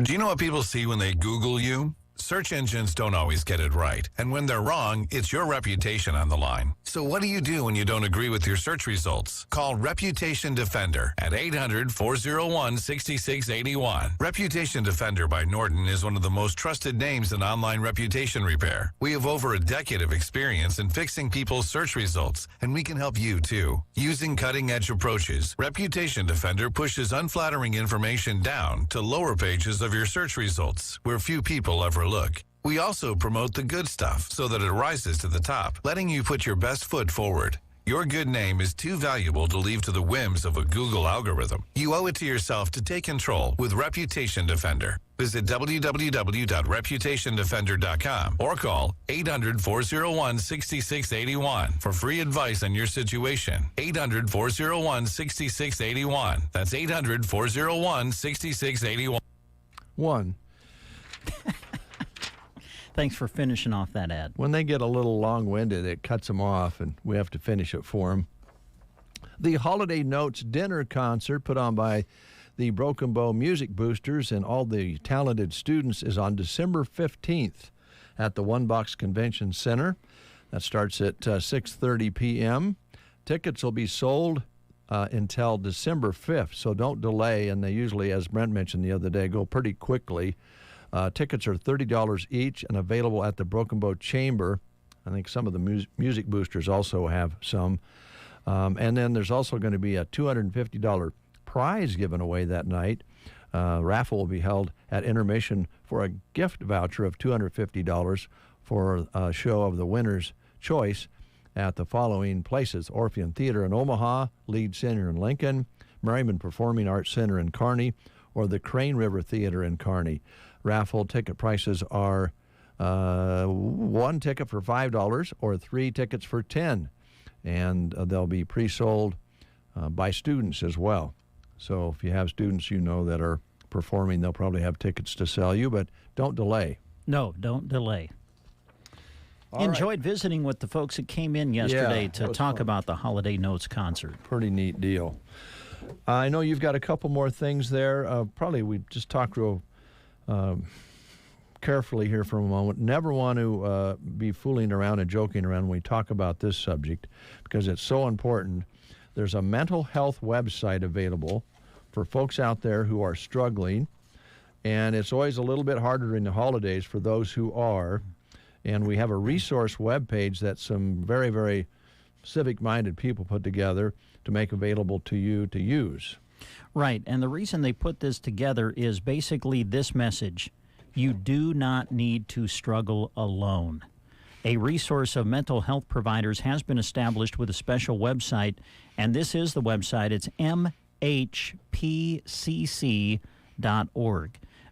D: Do you know what people see when they Google you? Search engines don't always get it right. And when they're wrong, it's your reputation on the line. So what do you do when you don't agree with your search results? Call Reputation Defender at 800-401-6681. Reputation Defender by Norton is one of the most trusted names in online reputation repair. We have over a decade of experience in fixing people's search results, and we can help you too. Using cutting-edge approaches, Reputation Defender pushes unflattering information down to lower pages of your search results, where few people ever look. We also promote the good stuff so that it rises to the top, letting you put your best foot forward. Your good name is too valuable to leave to the whims of a Google algorithm. You owe it to yourself to take control with Reputation Defender. Visit www.reputationdefender.com or call 800-401-6681 for free advice on your situation. 800-401-6681. That's 800-401-6681.
A: One.
B: Thanks for finishing off that ad.
A: When they get a little long-winded, it cuts them off, and we have to finish it for them. The Holiday Notes Dinner Concert put on by the Broken Bow Music Boosters and all the talented students is on December 15th at the One Box Convention Center. That starts at 6:30 p.m. Tickets will be sold until December 5th, so don't delay, and they usually, as Brent mentioned the other day, go pretty quickly. Tickets are $30 each and available at the Broken Bow Chamber. I think some of the music boosters also have some. And then there's also going to be a $250 prize given away that night. Raffle will be held at intermission for a gift voucher of $250 for a show of the winner's choice at the following places: Orpheum Theater in Omaha, Lead Center in Lincoln, Merriman Performing Arts Center in Kearney, or the Crane River Theater in Kearney. Raffle ticket prices are one ticket for $5 or 3 tickets for $10. And they'll be pre-sold by students as well. So if you have students you know that are performing, they'll probably have tickets to sell you, but don't delay.
B: No, don't delay.
A: All
B: Enjoyed visiting with the folks that came in yesterday to talk about the Holiday Notes concert.
A: Pretty neat deal. I know you've got a couple more things there. Probably we just talk real carefully here for a moment. Never want to be fooling around and joking around when we talk about this subject because it's so important. There's a mental health website available for folks out there who are struggling, and it's always a little bit harder in the holidays for those who are. And we have a resource webpage that some very, very civic-minded people put together to make available to you to use.
B: Right, and the reason they put this together is basically this message: you do not need to struggle alone. A resource of mental health providers has been established with a special website, and this is the website. It's mhpcc.org.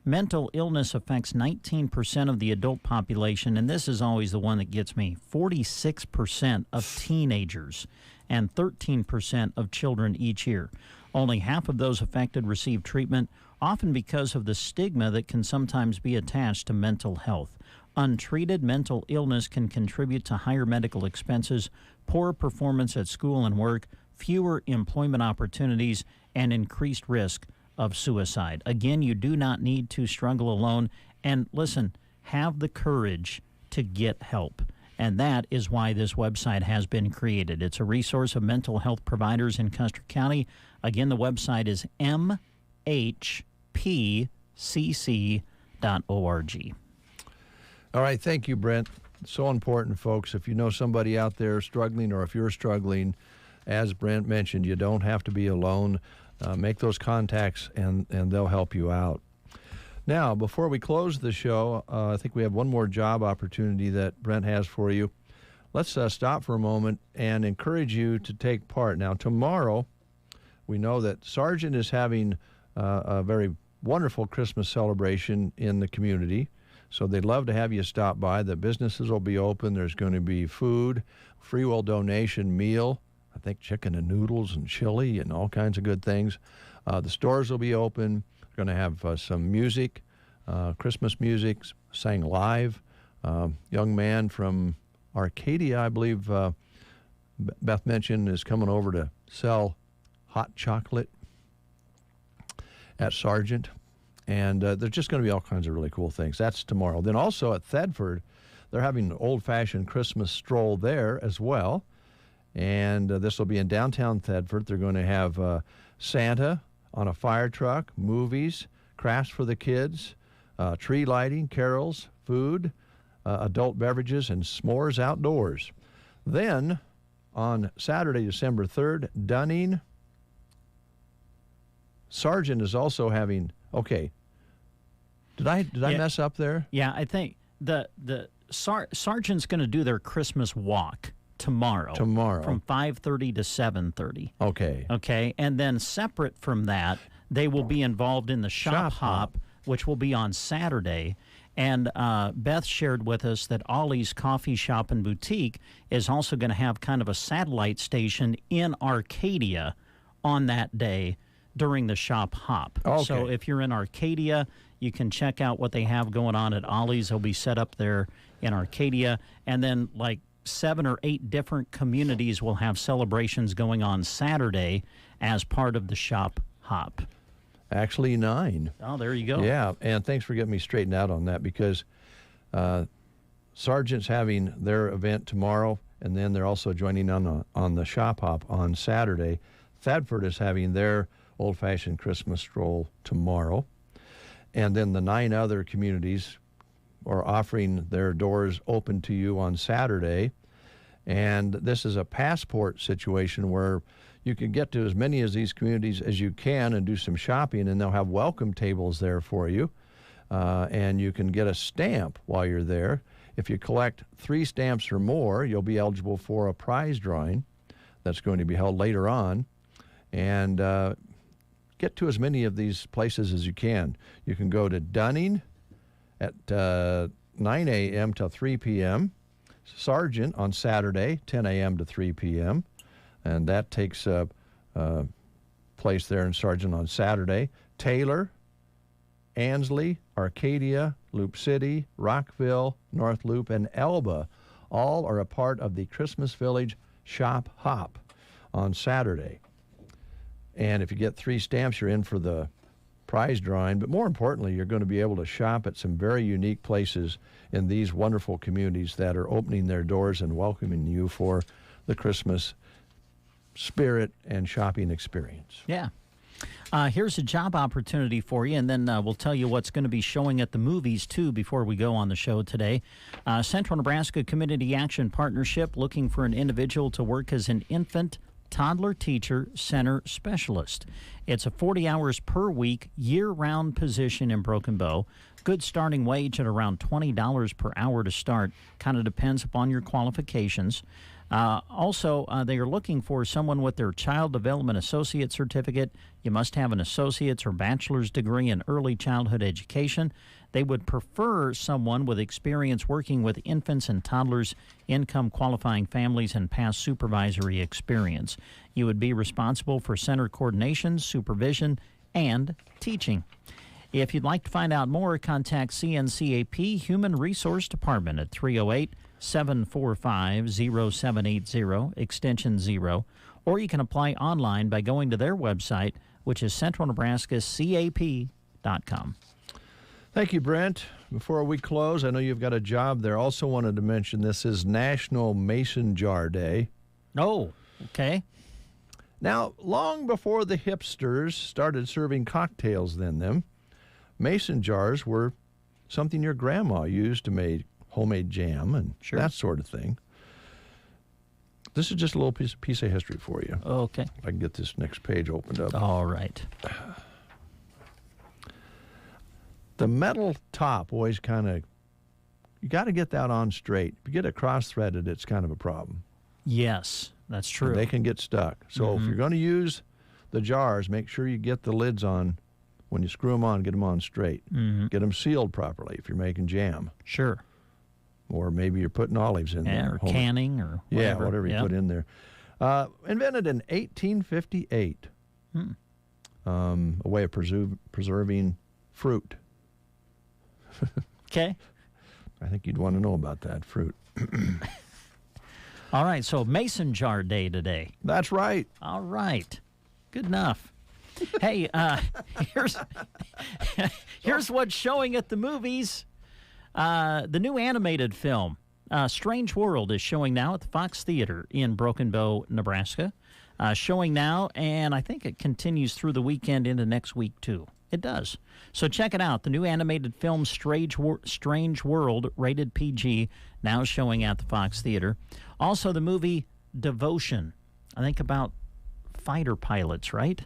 B: Mental illness affects 19% of the adult population, and this is always the one that gets me. 46% of teenagers and 13% of children each year. Only half of those affected receive treatment, often because of the stigma that can sometimes be attached to mental health. Untreated mental illness can contribute to higher medical expenses, poor performance at school and work, fewer employment opportunities, and increased risk of suicide. Again, you do not need to struggle alone. And listen, have the courage to get help. And that is why this website has been created. It's a resource of mental health providers in Custer County. Again, the website is mhpcc.org.
A: All right, thank you, Brent. So important, folks. If you know somebody out there struggling, or if you're struggling, as Brent mentioned, you don't have to be alone. Make those contacts, and they'll help you out. Now, before we close the show, I think we have one more job opportunity that Brent has for you. Let's stop for a moment and encourage you to take part. Now, tomorrow, we know that Sargent is having a very wonderful Christmas celebration in the community, so they'd love to have you stop by. The businesses will be open. There's going to be food, free will donation meal, I think chicken and noodles and chili and all kinds of good things. The stores will be open. We're going to have some music, Christmas music, sang live. Young man from Arcadia, I believe Beth mentioned, is coming over to sell hot chocolate at Sargent. And there's just going to be all kinds of really cool things. That's tomorrow. Then also at Thedford, they're having an old-fashioned Christmas stroll there as well. And this will be in downtown Thedford. They're going to have Santa on a fire truck, movies, crafts for the kids, tree lighting, carols, food, adult beverages, and s'mores outdoors. Then on Saturday, December 3rd, Dunning. Sargent is also having, okay, did I mess up there?
B: Yeah, I think the Sargent's going to do their Christmas walk tomorrow. From 5:30 to 7:30.
A: Okay.
B: Okay, and then separate from that, they will be involved in the Shop Hop, which will be on Saturday. And Beth shared with us that Ollie's Coffee Shop and Boutique is also going to have kind of a satellite station in Arcadia on that day during the Shop Hop.
A: Okay.
B: So if you're in Arcadia, you can check out what they have going on at Ollie's. They'll be set up there in Arcadia. And then like 7 or 8 different communities will have celebrations going on Saturday as part of the Shop Hop.
A: Actually 9.
B: Oh, there you go.
A: Yeah, and thanks for getting me straightened out on that, because Sargent's having their event tomorrow, and then they're also joining on the Shop Hop on Saturday. Thedford is having their old-fashioned Christmas stroll tomorrow. And then the 9 other communities are offering their doors open to you on Saturday. And this is a passport situation where you can get to as many of these communities as you can and do some shopping, and they'll have welcome tables there for you. And you can get a stamp while you're there. If you collect 3 stamps or more, you'll be eligible for a prize drawing that's going to be held later on. And get to as many of these places as you can. You can go to Dunning at 9 a.m. till 3 p.m., Sargent on Saturday, 10 a.m. to 3 p.m., and that takes place there in Sargent on Saturday. Taylor, Ansley, Arcadia, Loop City, Rockville, North Loop, and Elba all are a part of the Christmas Village Shop Hop on Saturday. And if you get 3 stamps, you're in for the prize drawing. But more importantly, you're going to be able to shop at some very unique places in these wonderful communities that are opening their doors and welcoming you for the Christmas spirit and shopping experience.
B: Yeah. Here's a job opportunity for you, and then we'll tell you what's going to be showing at the movies, too, before we go on the show today. Central Nebraska Community Action Partnership looking for an individual to work as an infant toddler teacher center specialist. It's a 40 hours per week, year-round position in Broken Bow. Good starting wage at around $20 per hour to start. Kind of depends upon your qualifications. Also, they are looking for someone with their Child Development Associate Certificate. You must have an associate's or bachelor's degree in early childhood education. They would prefer someone with experience working with infants and toddlers, income-qualifying families, and past supervisory experience. You would be responsible for center coordination, supervision, and teaching. If you'd like to find out more, contact CNCAP Human Resource Department at 308-745-0780, extension 0, or you can apply online by going to their website, which is centralnebraskacap.com.
A: Thank you, Brent. Before we close, I know you've got a job there. Also wanted to mention this is National Mason Jar Day.
B: Oh, okay.
A: Now, long before the hipsters started serving cocktails in them, mason jars were something your grandma used to make homemade jam and that sort of thing. This is just a little piece of history for you.
B: Okay.
A: If I can get this next page opened up.
B: All right.
A: The metal top always kind of, you got to get that on straight. If you get it cross-threaded, it's kind of a problem.
B: Yes, that's true.
A: And they can get stuck. So if you're going to use the jars, make sure you get the lids on. When you screw them on, get them on straight. Get them sealed properly if you're making jam.
B: Sure.
A: Or maybe you're putting olives in there.
B: Or canning or whatever.
A: Yeah, whatever you put in there. Invented in 1858. A way of preserving fruit.
B: Okay.
A: I think you'd want to know about that, fruit.
B: All right, so Mason Jar Day today.
A: That's right.
B: All right. Good enough. Hey, here's what's showing at the movies. The new animated film, Strange World, is showing now at the Fox Theater in Broken Bow, Nebraska. Showing now, and I think it continues through the weekend into next week, too. It does. So check it out. The new animated film, Strange World, rated PG, now showing at the Fox Theater. Also, the movie Devotion. I think about fighter pilots, right?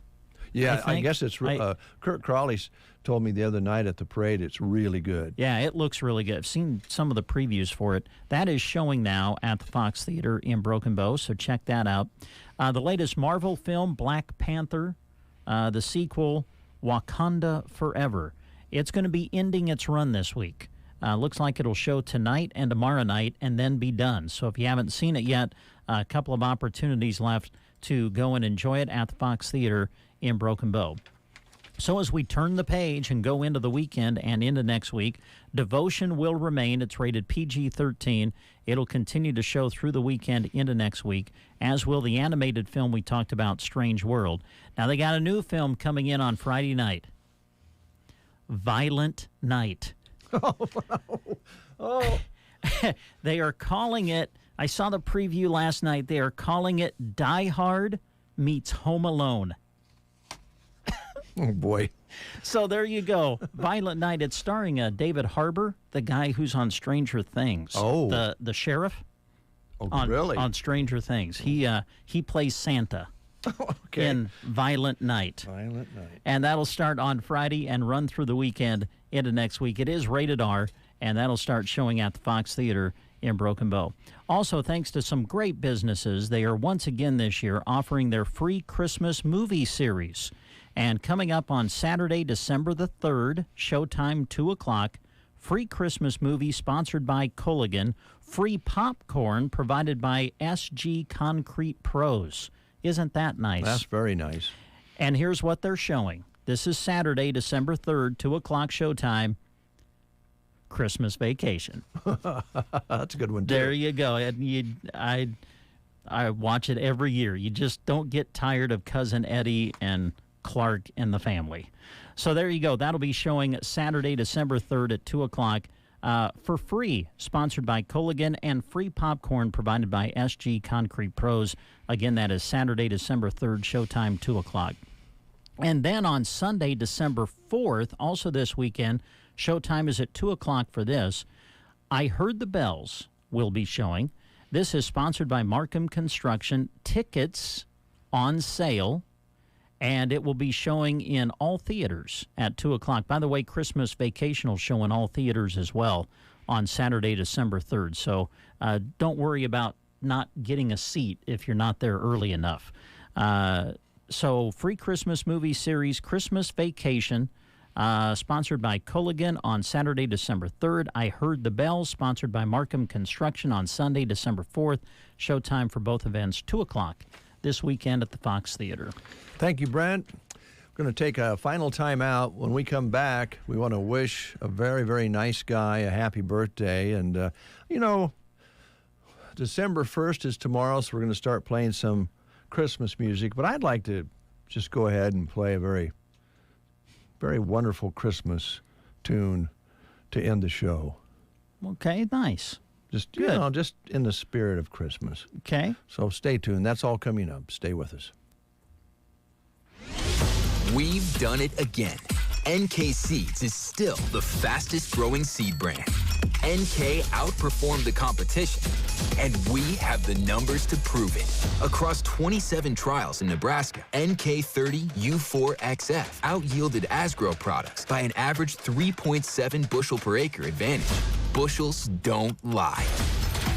A: Yeah, I guess it's Kurt Crawley's told me the other night at the parade it's really good.
B: Yeah, it looks really good. I've seen some of the previews for it. That is showing now at the Fox Theater in Broken Bow, so check that out. The latest Marvel film, Black Panther, the sequel, Wakanda Forever. It's going to be ending its run this week. Looks like it'll show tonight and tomorrow night and then be done. So if you haven't seen it yet, a couple of opportunities left to go and enjoy it at the Fox Theater in Broken Bow. So as we turn the page and go into the weekend and into next week, Devotion will remain. It's rated PG-13. It'll continue to show through the weekend into next week, as will the animated film we talked about, Strange World. Now, they got a new film coming in on Friday night, Violent Night.
A: Oh.
B: They are calling it, I saw the preview last night, they are calling it Die Hard meets Home Alone.
A: Oh, boy.
B: So there you go. Violent Night. It's starring David Harbour, the guy who's on Stranger Things.
A: Oh.
B: The sheriff.
A: Oh, really?
B: On Stranger Things. He plays Santa in Violent Night.
A: Violent Night.
B: And that'll start on Friday and run through the weekend into next week. It is rated R, and that'll start showing at the Fox Theater in Broken Bow. Also, thanks to some great businesses, they are once again this year offering their free Christmas movie series. And coming up on Saturday, December the 3rd, showtime 2 o'clock, free Christmas movie sponsored by Culligan, free popcorn provided by SG Concrete Pros. Isn't that nice?
A: That's very nice.
B: And here's what they're showing. This is Saturday, December 3rd, 2 o'clock showtime, Christmas Vacation.
A: That's a good one, too.
B: There you go. And I watch it every year. You just don't get tired of Cousin Eddie and Clark and the family. So there you go. That'll be showing Saturday, December 3rd at 2 o'clock for free, sponsored by Culligan, and free popcorn provided by SG Concrete Pros. Again, that is Saturday, December 3rd, showtime 2 o'clock. And then on Sunday, December 4th, also this weekend, showtime is at 2 o'clock for this. I Heard the Bells will be showing. This is sponsored by Markham Construction. Tickets on sale. And it will be showing in all theaters at 2 o'clock. By the way, Christmas Vacation will show in all theaters as well on Saturday, December 3rd. So don't worry about not getting a seat if you're not there early enough. So free Christmas movie series, Christmas Vacation, sponsored by Culligan on Saturday, December 3rd. I Heard the Bells, sponsored by Markham Construction on Sunday, December 4th. Showtime for both events, 2 o'clock. This weekend at the Fox Theater.
A: Thank you, Brent. We're going to take a final time out. When we come back, we want to wish a very, very nice guy a happy birthday. And, December 1st is tomorrow, so we're going to start playing some Christmas music. But I'd like to just go ahead and play a very, very wonderful Christmas tune to end the show.
B: Okay, nice.
A: Just,
B: Good.
A: Just in the spirit of Christmas.
B: Okay.
A: So stay tuned. That's all coming up. Stay with us.
C: We've done it again. NK Seeds is still the fastest growing seed brand. NK outperformed the competition, and we have the numbers to prove it. Across 27 trials in Nebraska, NK30 U4XF out-yielded Asgrow products by an average 3.7 bushel per acre advantage. Bushels don't lie.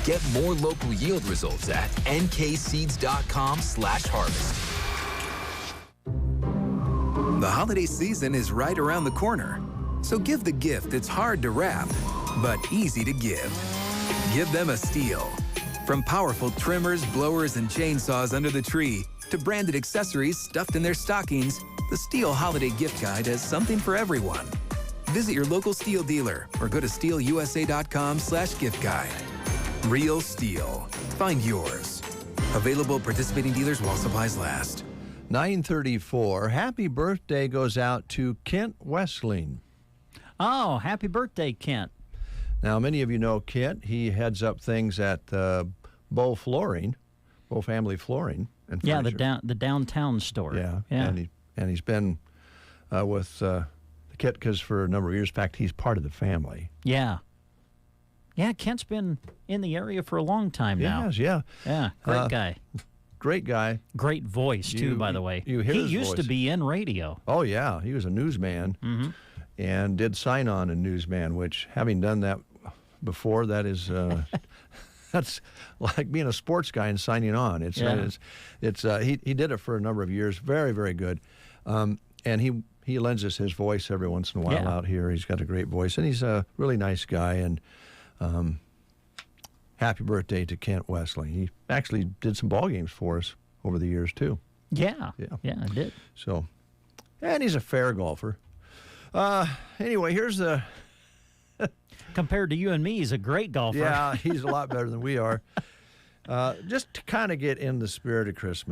C: Get more local yield results at nkseeds.com/harvest.
V: The holiday season is right around the corner, so give the gift that's hard to wrap, but easy to give. Give them a Stihl. From powerful trimmers, blowers, and chainsaws under the tree, to branded accessories stuffed in their stockings, the Stihl Holiday Gift Guide has something for everyone. Visit your local Stihl dealer or go to stihlusa.com/gift guide. Real Stihl. Find yours. Available at participating dealers while supplies last.
A: 9:34. Happy birthday goes out to Kent Westling.
B: Oh, happy birthday, Kent.
A: Now, many of you know Kent. He heads up things at Bow Flooring, Bow Family Flooring and Furniture.
B: Yeah, the downtown store.
A: Yeah. And he's been with the Kitkas for a number of years. In fact, he's part of the family.
B: Yeah. Yeah, Kent's been in the area for a long time now.
A: Yes, yeah.
B: Yeah, great guy.
A: Great guy.
B: Great voice, too, by the way.
A: You hear
B: he
A: his
B: used to
A: voice.
B: be in radio.
A: Oh, yeah. He was a newsman and did sign on in Newsman, which, having done that before, that is... that's like being a sports guy and signing on. He did it for a number of years. Very, very good. And he lends us his voice every once in a while out here. He's got a great voice, and he's a really nice guy. And happy birthday to Kent Westling. He actually did some ball games for us over the years too.
B: Yeah, I did.
A: So, and he's a fair golfer. Anyway, here's the.
B: Compared to you and me, he's a great golfer.
A: Yeah, he's a lot better than we are. Just to kind of get in the spirit of Christmas.